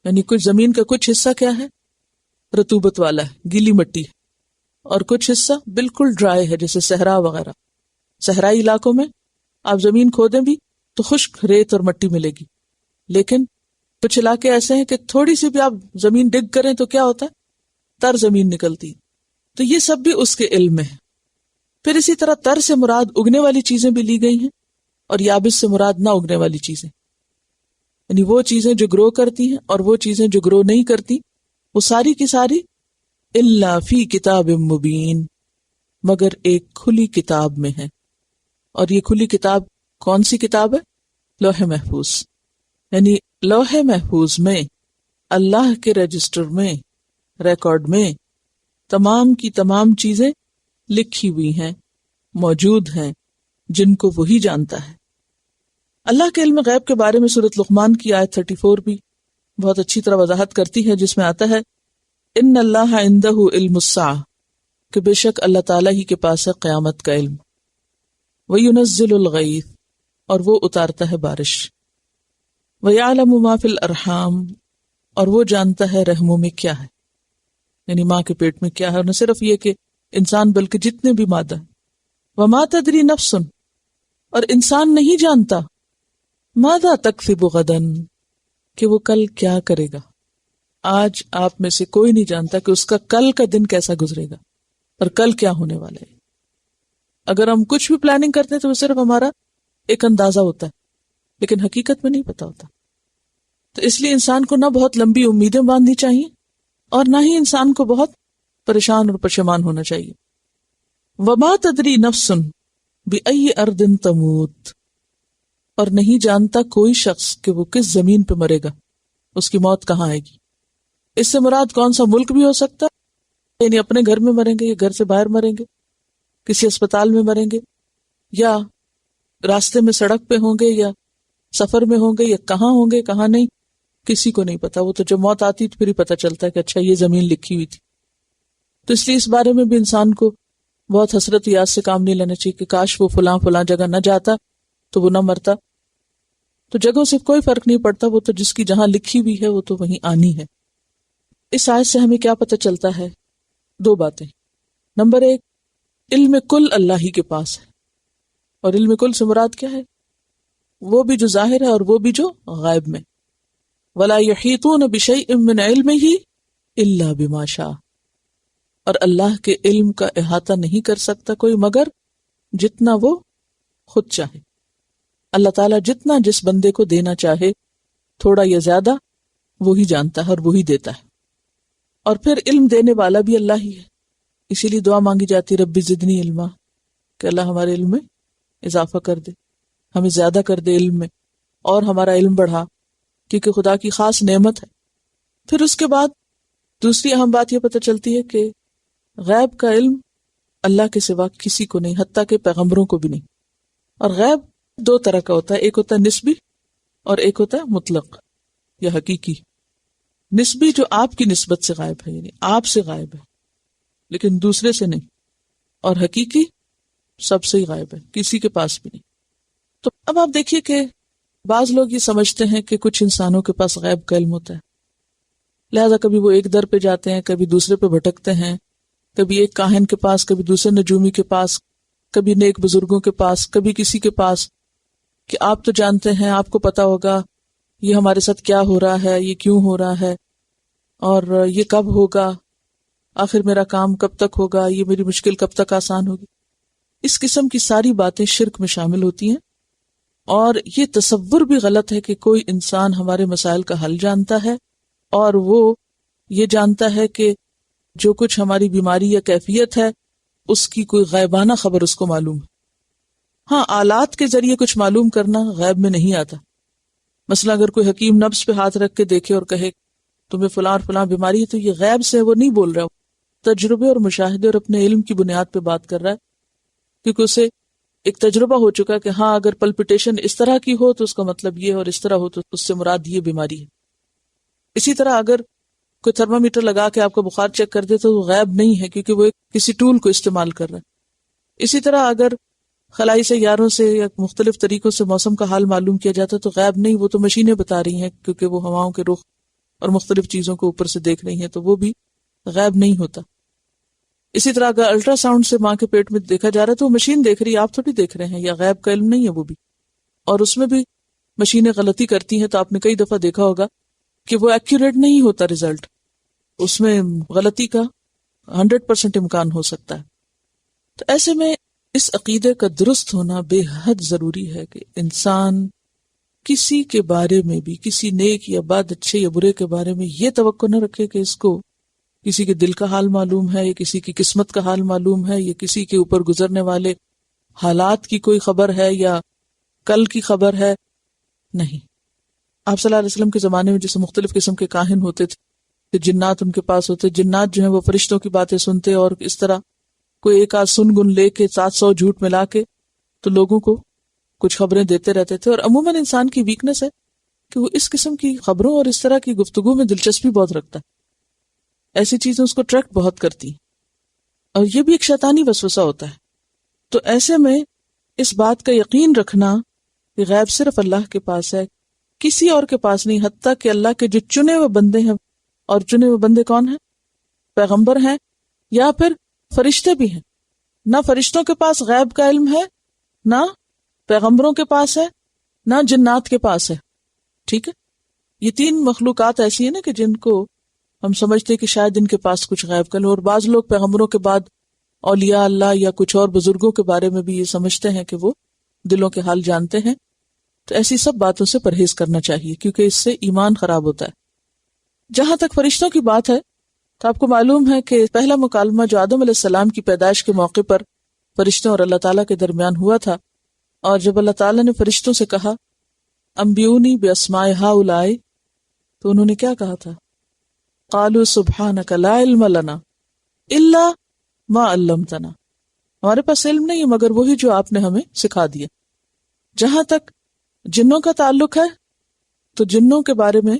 یعنی کچھ زمین کا کچھ حصہ کیا ہے، رطوبت والا ہے، گیلی مٹی ہے، اور کچھ حصہ بالکل ڈرائی ہے، جیسے صحرا وغیرہ۔ صحرائی علاقوں میں آپ زمین کھودیں بھی تو خشک ریت اور مٹی ملے گی، لیکن کچھ علاقے ایسے ہیں کہ تھوڑی سی بھی آپ زمین ڈگ کریں تو کیا ہوتا ہے، تر زمین نکلتی۔ تو یہ سب بھی اس کے علم میں ہے۔ پھر اسی طرح تر سے مراد اگنے والی چیزیں بھی لی گئی ہیں، اور یابس سے مراد نہ اگنے والی چیزیں، یعنی وہ چیزیں جو گرو کرتی ہیں اور وہ چیزیں جو گرو نہیں کرتی، وہ ساری کی ساری الا فی کتاب مبین، مگر ایک کھلی کتاب میں ہے۔ اور یہ کھلی کتاب کون سی کتاب ہے؟ لوح محفوظ، یعنی لوح محفوظ میں، اللہ کے رجسٹر میں، ریکارڈ میں تمام کی تمام چیزیں لکھی ہوئی ہیں، موجود ہیں، جن کو وہی جانتا ہے۔ اللہ کے علم غیب کے بارے میں سورۃ لقمان کی آیت 34 بھی بہت اچھی طرح وضاحت کرتی ہے، جس میں آتا ہے ان اللہ عندہ علم الساعہ، کہ بے شک اللہ تعالیٰ ہی کے پاس ہے قیامت کا علم، وَيُنَزِّلُ الْغَيْثَ، اور وہ اتارتا ہے بارش، وَيَعْلَمُ مَا فِي الْأَرْحَامِ، اور وہ جانتا ہے رحموں میں کیا ہے، یعنی ماں کے پیٹ میں کیا ہے، اور نہ صرف یہ کہ انسان بلکہ جتنے بھی مادہ ہیں۔ وَمَا تَدْرِي نَفْسٌ، اور انسان نہیں جانتا، ماذا تکسب غداً، کہ وہ کل کیا کرے گا۔ آج آپ میں سے کوئی نہیں جانتا کہ اس کا کل کا دن کیسا گزرے گا اور کل کیا ہونے والا ہے۔ اگر ہم کچھ بھی پلاننگ کرتے ہیں تو وہ صرف ہمارا ایک اندازہ ہوتا ہے، لیکن حقیقت میں نہیں پتا ہوتا۔ تو اس لیے انسان کو نہ بہت لمبی امیدیں باندھنی چاہیے، اور نہ ہی انسان کو بہت پریشان اور پشیمان ہونا چاہیے۔ وما تدری نفس بأی ارض تموت، اور نہیں جانتا کوئی شخص کہ وہ کس زمین پہ مرے گا، اس کی موت کہاں آئے گی۔ اس سے مراد کون سا ملک بھی ہو سکتا ہے، یعنی اپنے گھر میں مریں گے یا گھر سے باہر مریں گے، کسی اسپتال میں مریں گے، یا راستے میں سڑک پہ ہوں گے، یا سفر میں ہوں گے، یا کہاں ہوں گے کہاں نہیں، کسی کو نہیں پتا۔ وہ تو جب موت آتی تو پھر ہی پتا چلتا ہے کہ اچھا یہ زمین لکھی ہوئی تھی۔ تو اس لیے اس بارے میں بھی انسان کو بہت حسرت یاد سے کام نہیں لینا چاہیے کہ کاش وہ فلاں جگہ نہ جاتا تو وہ نہ مرتا۔ تو جگہوں سے کوئی فرق نہیں پڑتا، وہ تو جس کی جہاں لکھی ہوئی ہے وہ تو وہیں آنی ہے۔ اس آیت سے ہمیں کیا پتہ چلتا ہے؟ دو باتیں۔ نمبر ایک، علم کل اللہ ہی کے پاس ہے، اور علم کل سے مراد کیا ہے؟ وہ بھی جو ظاہر ہے اور وہ بھی جو غائب میں۔ وَلَا يُحِيطُونَ بِشَيْءٍ مِّنْ عِلْمِهِ إِلَّا بِمَا شَاءَ، اور اللہ کے علم کا احاطہ نہیں کر سکتا کوئی مگر جتنا وہ خود چاہے۔ اللہ تعالیٰ جتنا جس بندے کو دینا چاہے، تھوڑا یا زیادہ، وہی جانتا ہے اور وہی دیتا ہے۔ اور پھر علم دینے والا بھی اللہ ہی ہے، اسی لیے دعا مانگی جاتی رب زدنی علما، کہ اللہ ہمارے علم میں اضافہ کر دے، ہمیں زیادہ کر دے علم میں، اور ہمارا علم بڑھا، کیونکہ خدا کی خاص نعمت ہے۔ پھر اس کے بعد دوسری اہم بات یہ پتہ چلتی ہے کہ غیب کا علم اللہ کے سوا کسی کو نہیں، حتیٰ کہ پیغمبروں کو بھی نہیں۔ اور غیب دو طرح کا ہوتا ہے، ایک ہوتا ہے نسبی اور ایک ہوتا ہے مطلق یا حقیقی۔ نسبی جو آپ کی نسبت سے غائب ہے، یعنی آپ سے غائب ہے لیکن دوسرے سے نہیں، اور حقیقی سب سے ہی غائب ہے، کسی کے پاس بھی نہیں۔ تو اب آپ دیکھیے کہ بعض لوگ یہ سمجھتے ہیں کہ کچھ انسانوں کے پاس غیب کا علم ہوتا ہے، لہذا کبھی وہ ایک در پہ جاتے ہیں، کبھی دوسرے پہ بھٹکتے ہیں، کبھی ایک کاہن کے پاس، کبھی دوسرے نجومی کے پاس، کبھی نیک بزرگوں کے پاس، کبھی کسی کے پاس، کہ آپ تو جانتے ہیں، آپ کو پتا ہوگا یہ ہمارے ساتھ کیا ہو رہا ہے، یہ کیوں ہو رہا ہے، اور یہ کب ہوگا، آخر میرا کام کب تک ہوگا، یہ میری مشکل کب تک آسان ہوگی۔ اس قسم کی ساری باتیں شرک میں شامل ہوتی ہیں، اور یہ تصور بھی غلط ہے کہ کوئی انسان ہمارے مسائل کا حل جانتا ہے اور وہ یہ جانتا ہے کہ جو کچھ ہماری بیماری یا کیفیت ہے اس کی کوئی غیبانہ خبر اس کو معلوم ہے۔ ہاں، آلات کے ذریعے کچھ معلوم کرنا غیب میں نہیں آتا۔ مثلا اگر کوئی حکیم نبض پہ ہاتھ رکھ کے دیکھے اور کہے تمہیں فلاں اور فلاں بیماری ہے، تو یہ غیب سے وہ نہیں بول رہا، تجربے اور مشاہدے اور اپنے علم کی بنیاد پہ بات کر رہا ہے، کیونکہ اسے ایک تجربہ ہو چکا کہ ہاں اگر پلپیٹیشن اس طرح کی ہو تو اس کا مطلب یہ، اور اس طرح ہو تو اس سے مراد یہ بیماری ہے۔ اسی طرح اگر کوئی تھرمامیٹر لگا کے آپ کا بخار چیک کر دے تو وہ غیب نہیں ہے، کیونکہ وہ کسی ٹول کو استعمال کر رہا ہے۔ اسی طرح اگر خلائی سیاروں سے یا مختلف طریقوں سے موسم کا حال معلوم کیا جاتا ہے تو غیب نہیں، وہ تو مشینیں بتا رہی ہیں، کیونکہ وہ ہواؤں کے رخ اور مختلف چیزوں کو اوپر سے دیکھ رہی ہیں، تو وہ بھی غیب نہیں ہوتا۔ اسی طرح اگر الٹرا ساؤنڈ سے ماں کے پیٹ میں دیکھا جا رہا ہے تو وہ مشین دیکھ رہی ہے، آپ تھوڑی دیکھ رہے ہیں، یا غیب کا علم نہیں ہے وہ بھی، اور اس میں بھی مشینیں غلطی کرتی ہیں، تو آپ نے کئی دفعہ دیکھا ہوگا کہ وہ ایکوریٹ نہیں ہوتا رزلٹ، اس میں غلطی کا 100% امکان ہو سکتا ہے۔ تو ایسے میں اس عقیدے کا درست ہونا بے حد ضروری ہے کہ انسان کسی کے بارے میں بھی، کسی نیک یا بد، اچھے یا برے کے بارے میں یہ توقع نہ رکھے کہ اس کو کسی کے دل کا حال معلوم ہے، یا کسی کی قسمت کا حال معلوم ہے، یا کسی کے اوپر گزرنے والے حالات کی کوئی خبر ہے یا کل کی خبر ہے۔ نہیں، آپ صلی اللہ علیہ وسلم کے زمانے میں جیسے مختلف قسم کے کاہن ہوتے تھے کہ جنات ان کے پاس ہوتے، جنات جو ہیں وہ فرشتوں کی باتیں سنتے، اور اس طرح کوئی ایک آدھ سن گن لے کے 700 جھوٹ ملا کے تو لوگوں کو کچھ خبریں دیتے رہتے تھے۔ اور عموماً انسان کی ویکنس ہے کہ وہ اس قسم کی خبروں اور اس طرح کی گفتگو میں دلچسپی بہت رکھتا ہے، ایسی چیزیں اس کو اٹریکٹ بہت کرتی ہیں، اور یہ بھی ایک شیطانی وسوسہ ہوتا ہے۔ تو ایسے میں اس بات کا یقین رکھنا کہ غیب صرف اللہ کے پاس ہے، کسی اور کے پاس نہیں، حتیٰ کہ اللہ کے جو چنے ہوئے بندے ہیں، اور چنے ہوئے بندے کون ہیں؟ پیغمبر ہیں یا پھر فرشتے بھی ہیں۔ نہ فرشتوں کے پاس غیب کا علم ہے، نہ پیغمبروں کے پاس ہے، نہ جنات کے پاس ہے۔ ٹھیک ہے، یہ تین مخلوقات ایسی ہیں نا کہ جن کو ہم سمجھتے ہیں کہ شاید ان کے پاس کچھ غیب کا علم، اور بعض لوگ پیغمبروں کے بعد اولیاء اللہ یا کچھ اور بزرگوں کے بارے میں بھی یہ سمجھتے ہیں کہ وہ دلوں کے حال جانتے ہیں۔ تو ایسی سب باتوں سے پرہیز کرنا چاہیے، کیونکہ اس سے ایمان خراب ہوتا ہے۔ جہاں تک فرشتوں کی بات ہے تو آپ کو معلوم ہے کہ پہلا مکالمہ جو آدم علیہ السلام کی پیدائش کے موقع پر فرشتوں اور اللہ تعالیٰ کے درمیان ہوا تھا، اور جب اللہ تعالیٰ نے فرشتوں سے کہا انبئونی باسماء ہؤلاء، تو انہوں نے کیا کہا تھا؟ قالوا سبحانک لا علم لنا الا ما علمتنا، ہمارے پاس علم نہیں مگر وہی جو آپ نے ہمیں سکھا دیا۔ جہاں تک جنوں کا تعلق ہے تو جنوں کے بارے میں،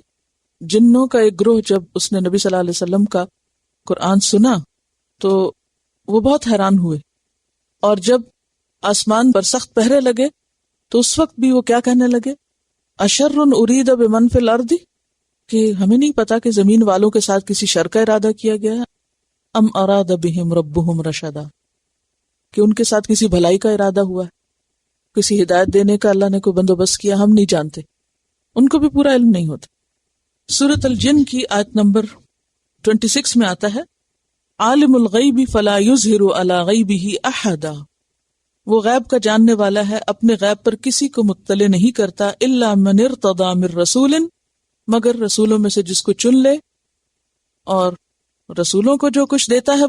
جنوں کا ایک گروہ جب اس نے نبی صلی اللہ علیہ وسلم کا قرآن سنا تو وہ بہت حیران ہوئے، اور جب آسمان پر سخت پہرے لگے تو اس وقت بھی وہ کیا کہنے لگے؟ اشر ارید بمن فی الارض، کہ ہمیں نہیں پتا کہ زمین والوں کے ساتھ کسی شر کا ارادہ کیا گیا ہے، ام اراد بہم ربہم رشدا، کہ ان کے ساتھ کسی بھلائی کا ارادہ ہوا ہے، کسی ہدایت دینے کا اللہ نے کوئی بندوبست کیا، ہم نہیں جانتے۔ ان کو بھی پورا علم نہیں ہوتا۔ سورۃ الجن کی آیت نمبر 26 میں آتا ہے عالم الغیب فلا یظہر علی غیبہ احدا، وہ غیب کا جاننے والا ہے، اپنے غیب پر کسی کو مطلع نہیں کرتا، الا من ارتضی من رسول، مگر رسولوں میں سے جس کو چن لے، اور رسولوں کو جو کچھ دیتا ہے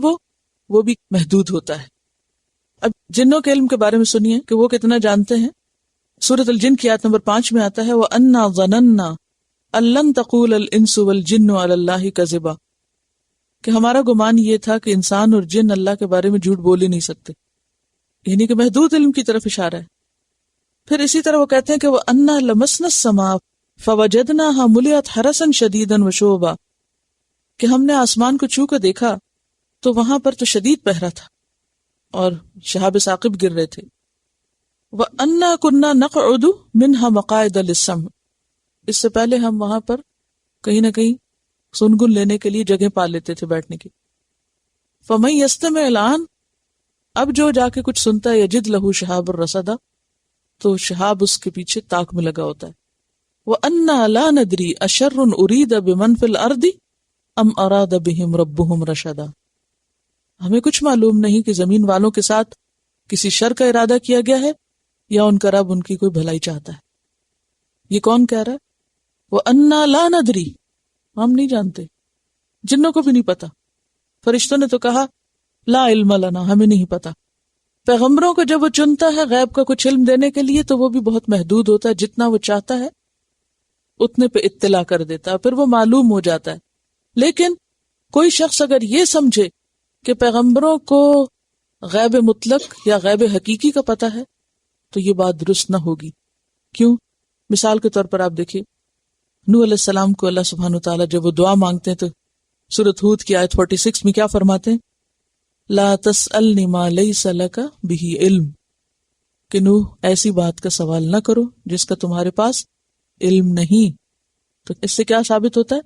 وہ بھی محدود ہوتا ہے۔ اب جنوں کے علم کے بارے میں سنیے کہ وہ کتنا جانتے ہیں۔ سورۃ الجن کی آیت نمبر 5 میں آتا ہے وَأَنَّا ظَنَنَّا أَن لَّن تَقُولَ الْإِنسُ وَالْجِنُّ عَلَى اللَّهِ كَذِبًا، کہ ہمارا گمان یہ تھا کہ انسان اور جن اللہ کے بارے میں جھوٹ بول ہی نہیں سکتے، یعنی کہ محدود علم کی طرف اشارہ ہے۔ پھر اسی طرح وہ کہتے ہیں کہ وہ انا لمسنا السماء فوجدناها ملئت حرسا شدیدا وشوبا، کہ ہم نے آسمان کو چھو کر دیکھا تو وہاں پر تو شدید پہرا تھا اور شہاب ثاقب گر رہے تھے. وَأَنَّا كُنَّا نَقْعُدُ مِنْهَا مَقَاعِدَ لِلسَّمْعِ، اس سے پہلے ہم وہاں پر کہیں نہ کہیں سنگن لینے کے لیے جگہ پا لیتے تھے بیٹھنے کی. فَمَن يَسْتَمِعِ الْآنَ، اب جو جا کے کچھ سنتا ہے، یجد لہو شہاب الرصد، تو شہاب اس کے پیچھے تاک میں لگا ہوتا ہے. وَأَنَّا لَا نَدْرِي أَشَرٌ أُرِيدَ بِمَنْ فِي الْأَرْضِ أَمْ أَرَادَ بِهِمْ رَبُّهُمْ رَشَدًا، ہمیں کچھ معلوم نہیں کہ زمین والوں کے ساتھ کسی شر کا ارادہ کیا گیا ہے یا ان کا رب ان کی کوئی بھلائی چاہتا ہے. یہ کون کہہ رہا ہے؟ وَأَنَّا لَا نَدْرِي، ہم نہیں جانتے، جنوں کو بھی نہیں پتا. فرشتوں نے تو کہا لا علم لنا، ہمیں نہیں پتا. پیغمبروں کو جب وہ چنتا ہے غیب کا کچھ علم دینے کے لیے تو وہ بھی بہت محدود ہوتا ہے، جتنا وہ چاہتا ہے اتنے پہ اطلاع کر دیتا ہے، پھر وہ معلوم ہو جاتا ہے. لیکن کوئی شخص اگر یہ سمجھے کہ پیغمبروں کو غیب مطلق یا غیب حقیقی کا پتہ ہے تو یہ بات درست نہ ہوگی. کیوں؟ مثال کے طور پر آپ دیکھیے نوح علیہ السلام کو اللہ سبحانہ وتعالیٰ جب وہ دعا مانگتے ہیں تو سورۃ ہود کی آیت 46 میں کیا فرماتے ہیں؟ لا تسألنی ما لیس لک بہ علم، کہ نوح ایسی بات کا سوال نہ کرو جس کا تمہارے پاس علم نہیں. تو اس سے کیا ثابت ہوتا ہے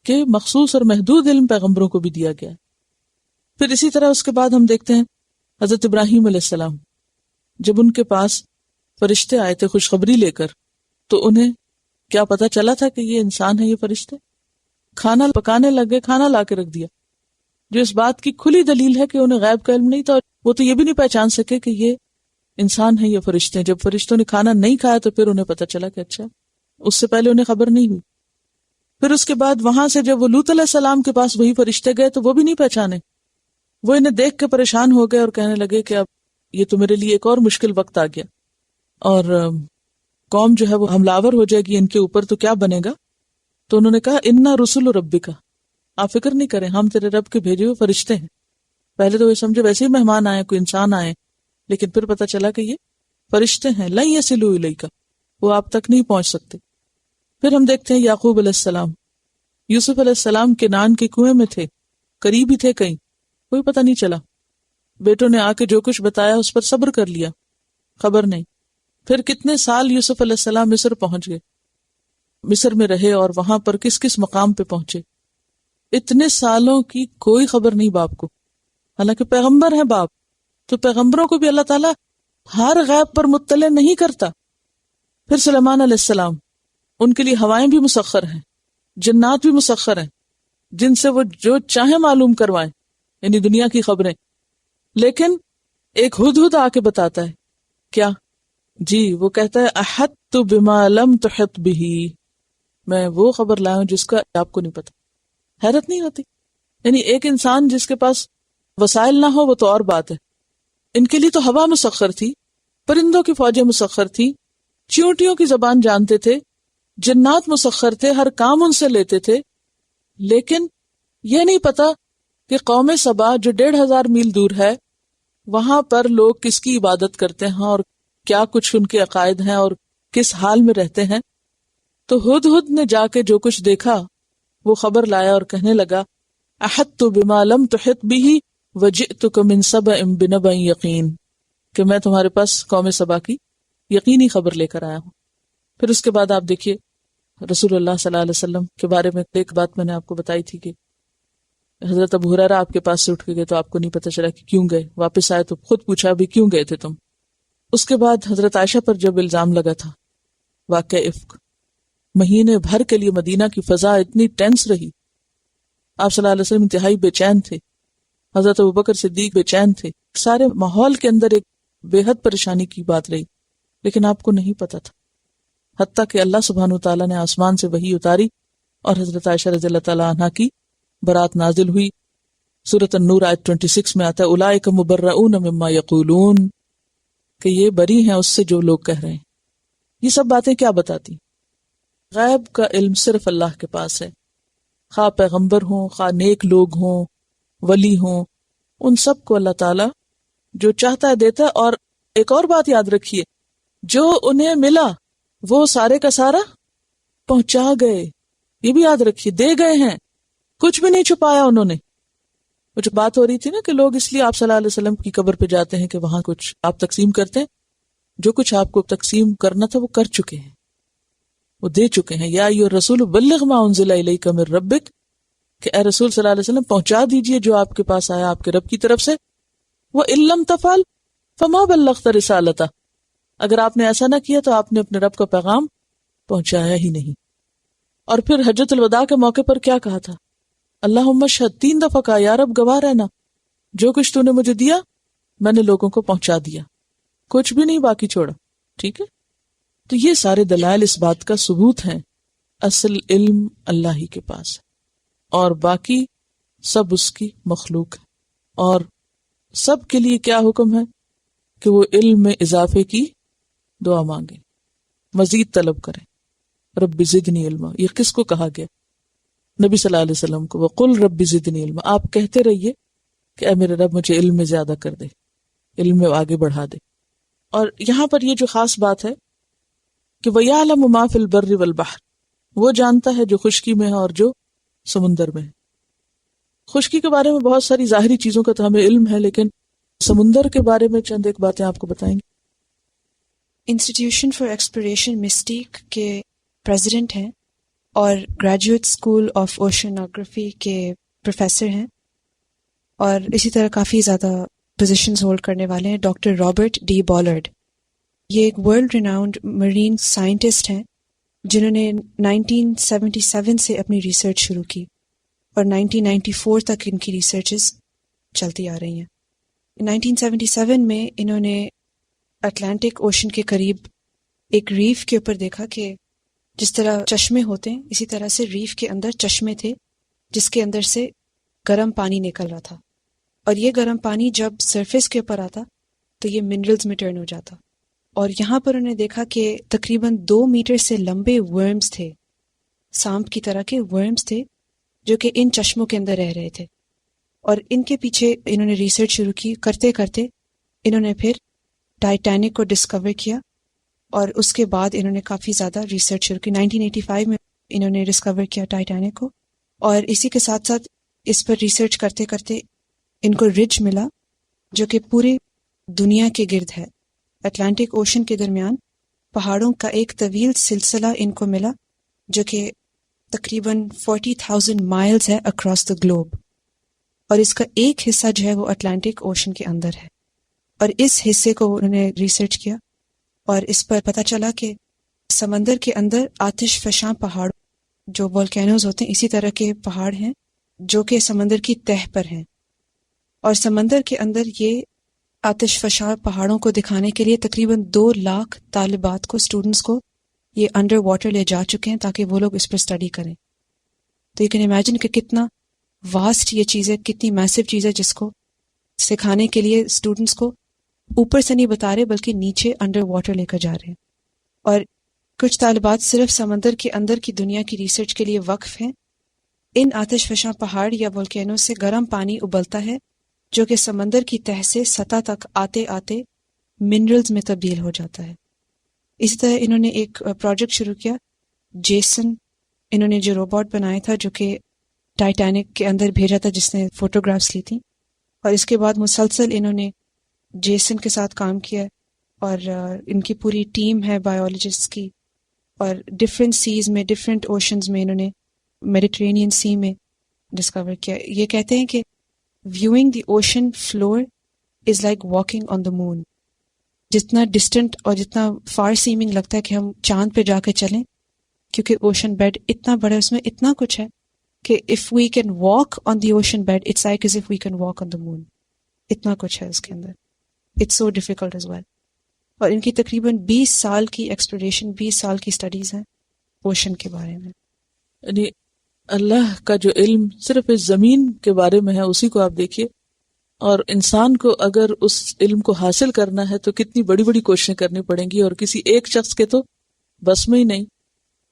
کہ مخصوص اور محدود علم پیغمبروں کو بھی دیا گیا ہے. پھر اسی طرح اس کے بعد ہم دیکھتے ہیں حضرت ابراہیم علیہ السلام، جب ان کے پاس فرشتے آئے تھے خوشخبری لے کر تو انہیں کیا پتا چلا تھا کہ یہ انسان ہے، یہ فرشتے؟ کھانا پکانے لگے، کھانا لا کے رکھ دیا، جو اس بات کی کھلی دلیل ہے کہ انہیں غیب کا علم نہیں تھا. وہ تو یہ بھی نہیں پہچان سکے کہ یہ انسان ہے یا فرشتے ہیں. جب فرشتوں نے کھانا نہیں کھایا تو پھر انہیں پتا چلا کہ اچھا، اس سے پہلے انہیں خبر نہیں ہوئی. پھر اس کے بعد وہاں سے جب وہ لوط علیہ السلام کے پاس وہی فرشتے گئے تو وہ بھی نہیں پہچانے. وہ انہیں دیکھ کے پریشان ہو گئے اور کہنے لگے کہ اب یہ تو میرے لیے ایک اور مشکل وقت آ گیا اور قوم جو ہے وہ حملہ آور ہو جائے گی ان کے اوپر، تو کیا بنے گا؟ تو انہوں نے کہا انا رسول ربک، آپ فکر نہیں کریں، ہم تیرے رب کے بھیجے ہوئے فرشتے ہیں. پہلے تو وہ سمجھے ویسے ہی مہمان آئے، کوئی انسان آئے، لیکن پھر پتا چلا کہ یہ فرشتے ہیں. لن یصلوا الیک، وہ آپ تک نہیں پہنچ سکتے. پھر ہم دیکھتے ہیں یعقوب علیہ السلام، یوسف علیہ السلام کنعان کے کنویں میں تھے، قریب ہی تھے، کہیں کوئی پتہ نہیں چلا. بیٹوں نے آ کے جو کچھ بتایا اس پر صبر کر لیا، خبر نہیں. پھر کتنے سال یوسف علیہ السلام مصر پہنچ گئے، مصر میں رہے اور وہاں پر کس کس مقام پہ پہنچے. اتنے سالوں کی کوئی خبر نہیں باپ کو، حالانکہ پیغمبر ہیں باپ، تو پیغمبروں کو بھی اللہ تعالیٰ ہر غیب پر مطلع نہیں کرتا. پھر سلیمان علیہ السلام، ان کے لیے ہوائیں بھی مسخر ہیں، جنات بھی مسخر ہیں، جن سے وہ جو چاہیں معلوم کروائیں، یعنی دنیا کی خبریں. لیکن ایک ہدہد آ کے بتاتا ہے کیا؟ جی وہ کہتا ہے احطت بما لم تحط بہ، میں وہ خبر لایا ہوں جس کا آپ کو نہیں پتا. حیرت نہیں ہوتی؟ یعنی ایک انسان جس کے پاس وسائل نہ ہو وہ تو اور بات ہے، ان کے لیے تو ہوا مسخر تھی، پرندوں کی فوجیں مسخر تھی، چیونٹیوں کی زبان جانتے تھے، جنات مسخر تھے، ہر کام ان سے لیتے تھے. لیکن یہ نہیں پتا کہ قوم سبا جو 1500 میل دور ہے وہاں پر لوگ کس کی عبادت کرتے ہیں اور کیا کچھ ان کے عقائد ہیں اور کس حال میں رہتے ہیں. تو ہدہد نے جا کے جو کچھ دیکھا وہ خبر لایا اور کہنے لگا احطت بما لم تحط بہ وجئتک من سبأ بنبأ یقین، کہ میں تمہارے پاس قوم سبا کی یقینی خبر لے کر آیا ہوں. پھر اس کے بعد آپ دیکھیے رسول اللہ صلی اللہ علیہ وسلم کے بارے میں ایک بات میں نے آپ کو بتائی تھی کہ حضرت ابو ہریرہ آپ کے پاس سے اٹھ کے گئے تو آپ کو نہیں پتا چلا کہ کیوں گئے، واپس آئے تو خود پوچھا بھی کیوں گئے تھے تم. اس کے بعد حضرت عائشہ پر جب الزام لگا تھا واقعہ افک، مہینے بھر کے لیے مدینہ کی فضا اتنی ٹینس رہی، آپ صلی اللہ علیہ وسلم انتہائی بے چین تھے، حضرت ابوبکر صدیق بے چین تھے، سارے ماحول کے اندر ایک بے حد پریشانی کی بات رہی، لیکن آپ کو نہیں پتا تھا. حتیٰ کہ اللہ سبحانہ وتعالیٰ نے آسمان سے وحی اتاری اور حضرت عائشہ رضی اللہ تعالیٰ عنہ کی برات نازل ہوئی. سورۃ النور آیت 26 میں آتا ہے اولئک مبرؤون مما یقولون، کہ یہ بری ہیں اس سے جو لوگ کہہ رہے ہیں. یہ سب باتیں کیا بتاتی؟ غیب کا علم صرف اللہ کے پاس ہے، خواہ پیغمبر ہوں، خواہ نیک لوگ ہوں، ولی ہوں، ان سب کو اللہ تعالیٰ جو چاہتا ہے دیتا ہے. اور ایک اور بات یاد رکھیے، جو انہیں ملا وہ سارے کا سارا پہنچا گئے. یہ بھی یاد رکھیے, دے گئے ہیں, کچھ بھی نہیں چھپایا انہوں نے. وہ جو بات ہو رہی تھی نا کہ لوگ اس لیے آپ صلی اللہ علیہ وسلم کی قبر پہ جاتے ہیں کہ وہاں کچھ آپ تقسیم کرتے ہیں, جو کچھ آپ کو تقسیم کرنا تھا وہ کر چکے ہیں, وہ دے چکے ہیں. یا ایھا الرسول بلغ ما انزل الیک من ربک, کہ اے رسول صلی اللہ علیہ وسلم پہنچا دیجئے جو آپ کے پاس آیا آپ کے رب کی طرف سے. وَإِن لَّمْ تَفْعَلْ فَمَا بَلَّغْتَ رِسَالَتَهُ, اگر آپ نے ایسا نہ کیا تو آپ نے اپنے رب کا پیغام پہنچایا ہی نہیں. اور پھر حجۃ الوداع کے موقع پر کیا کہا تھا؟ اللہم اشہد, 3 دفعہ کہا یا رب گواہ رہنا, جو کچھ تو نے مجھے دیا میں نے لوگوں کو پہنچا دیا, کچھ بھی نہیں باقی چھوڑا. ٹھیک ہے, تو یہ سارے دلائل اس بات کا ثبوت ہیں اصل علم اللہ ہی کے پاس ہے اور باقی سب اس کی مخلوق ہے. اور سب کے لیے کیا حکم ہے کہ وہ علم میں اضافے کی دعا مانگیں, مزید طلب کریں. رب زدنی علما, یہ کس کو کہا گیا؟ نبی صلی اللہ علیہ وسلم کو. وقل رب زدنی علما, آپ کہتے رہیے کہ اے میرے رب مجھے علم میں زیادہ کر دے, علم میں آگے بڑھا دے. اور یہاں پر یہ جو خاص بات ہے کہ وَيَعْلَمُ مَا فِي الْبَرِّ وَالْبَحْرِ, وہ جانتا ہے جو خشکی میں ہے اور جو سمندر میں ہے. خشکی کے بارے میں بہت ساری ظاہری چیزوں کا تو ہمیں علم ہے, لیکن سمندر کے بارے میں چند ایک باتیں آپ کو بتائیں گے. انسٹیٹیوشن فار ایکسپلوریشن مسٹیک کے پریزیڈنٹ ہیں اور گریجویٹ اسکول آف اوشنوگرافی کے پروفیسر ہیں, اور اسی طرح کافی زیادہ پوزیشنز ہولڈ کرنے والے ہیں, ڈاکٹر رابرٹ ڈی بالرڈ. یہ ایک ورلڈ ریناؤنڈ مرین سائنٹسٹ ہیں جنہوں نے 1977 سے اپنی ریسرچ شروع کی اور 1994 تک ان کی ریسرچز چلتی آ رہی ہیں. 1977 میں انہوں نے اٹلانٹک اوشن کے قریب ایک ریف کے اوپر دیکھا کہ جس طرح چشمے ہوتے ہیں اسی طرح سے ریف کے اندر چشمے تھے جس کے اندر سے گرم پانی نکل رہا تھا, اور یہ گرم پانی جب سرفیس کے اوپر آتا تو یہ منرلز میں ٹرن ہو جاتا. اور یہاں پر انہوں نے دیکھا کہ تقریباً 2 میٹر سے لمبے ورمز تھے, سانپ کی طرح کے ورمز تھے جو کہ ان چشموں کے اندر رہ رہے تھے. اور ان کے پیچھے انہوں نے ریسرچ شروع کی. کرتے کرتے انہوں نے پھر ٹائٹینک کو ڈسکور کیا, اور اس کے بعد انہوں نے کافی زیادہ ریسرچ شروع کی. 1985 میں انہوں نے ڈسکور کیا ٹائٹینک کو, اور اسی کے ساتھ ساتھ اس پر ریسرچ کرتے کرتے ان کو رج ملا جو کہ پورے دنیا کے گرد ہے. اٹلانٹک اوشن کے درمیان پہاڑوں کا ایک طویل سلسلہ ان کو ملا جو کہ تقریباً 40,000 مائلز ہے اکراس دا گلوب, اور اس کا ایک حصہ جو ہے وہ اٹلانٹک اوشن کے اندر ہے. اور اس حصے کو انہوں نے ریسرچ کیا اور اس پر پتہ چلا کہ سمندر کے اندر آتش فشاں پہاڑ جو والکینوز ہوتے ہیں اسی طرح کے پہاڑ ہیں جو کہ سمندر کی تہہ پر ہیں, اور سمندر کے اندر یہ آتش فشاں پہاڑوں کو دکھانے کے لیے تقریباً 2 لاکھ طالبات کو, اسٹوڈنٹس کو یہ انڈر واٹر لے جا چکے ہیں تاکہ وہ لوگ اس پر اسٹڈی کریں. تو یو کین امیجن کہ کتنا واسٹ یہ چیز ہے, کتنی میسو چیز ہے جس کو سکھانے کے لیے اسٹوڈنٹس کو اوپر سے نہیں بتا رہے بلکہ نیچے انڈر واٹر لے کر جا رہے ہیں. اور کچھ طالبات صرف سمندر کے اندر کی دنیا کی ریسرچ کے لیے وقف ہیں. ان آتش فشاں پہاڑ یا والکینو سے گرم پانی ابلتا ہے جو کہ سمندر کی تہہ سے سطح تک آتے آتے منرلز میں تبدیل ہو جاتا ہے. اسی طرح انہوں نے ایک پروجیکٹ شروع کیا, جیسن انہوں نے جو روبوٹ بنایا تھا جو کہ ٹائٹینک کے اندر بھیجا تھا جس نے فوٹوگرافس لی تھیں, اور اس کے بعد مسلسل انہوں نے جیسن کے ساتھ کام کیا, اور ان کی پوری ٹیم ہے بایولوجسٹ کی, اور ڈفرینٹ سیز میں ڈفرینٹ اوشنز میں انہوں نے میڈیٹرینین سی میں ڈسکور کیا. یہ کہتے ہیں کہ viewing the ocean floor is like walking on the moon. جتنا ڈسٹنٹ اور جتنا فار سیمنگ لگتا ہے کہ ہم چاند پہ جا کے چلیں, کیونکہ اوشن بیڈ اتنا بڑا ہے, اس میں اتنا کچھ ہے کہ if we can walk on the ocean bed it's like as if we can walk on the moon. اتنا کچھ ہے اس کے اندر. It's so difficult as well. اور ان کی تقریباً 20 سال کی ایکسپلوریشن, 20 سال کی سٹڈیز ہیں اوشن کے بارے میں. یعنی اللہ کا جو علم صرف اس زمین کے بارے میں ہے اسی کو آپ دیکھیے, اور انسان کو اگر اس علم کو حاصل کرنا ہے تو کتنی بڑی بڑی کوششیں کرنی پڑیں گی, اور کسی ایک شخص کے تو بس میں ہی نہیں,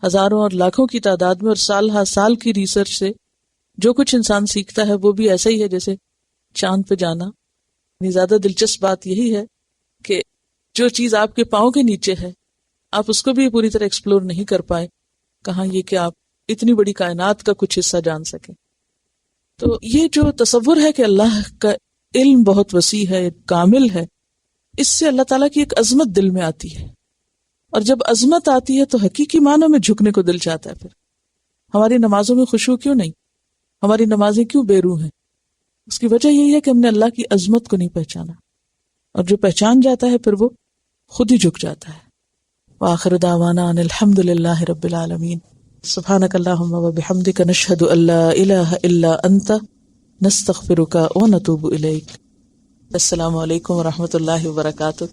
ہزاروں اور لاکھوں کی تعداد میں, اور سال ہر سال کی ریسرچ سے جو کچھ انسان سیکھتا ہے وہ بھی ایسا ہی ہے جیسے چاند پہ جانا. زیادہ دلچسپ بات یہی ہے کہ جو چیز آپ کے پاؤں کے نیچے ہے آپ اس کو بھی پوری طرح ایکسپلور نہیں کر پائے، کہاں یہ کہ آپ اتنی بڑی کائنات کا کچھ حصہ جان سکیں۔ تو یہ جو تصور ہے کہ اللہ کا علم بہت وسیع ہے، کامل ہے، اس سے اللہ تعالیٰ کی ایک عظمت دل میں آتی ہے، اور جب عظمت آتی ہے تو حقیقی معنوں میں جھکنے کو دل چاہتا ہے۔ پھر ہماری نمازوں میں خشوع کیوں نہیں؟ ہماری نمازیں کیوں بے روح ہیں؟ اس کی وجہ یہی ہے کہ ہم نے اللہ کی عظمت کو نہیں پہچانا، اور جو پہچان جاتا ہے پھر وہ خود ہی جھک جاتا ہے۔ وآخر دعوانا ان الحمد للہ رب العالمین۔ سبحانک اللہم وبحمدک نشہد ان لا الہ الا انت نستغفرک ونتوب الیک۔ السلام علیکم ورحمۃ اللہ وبرکاتہ۔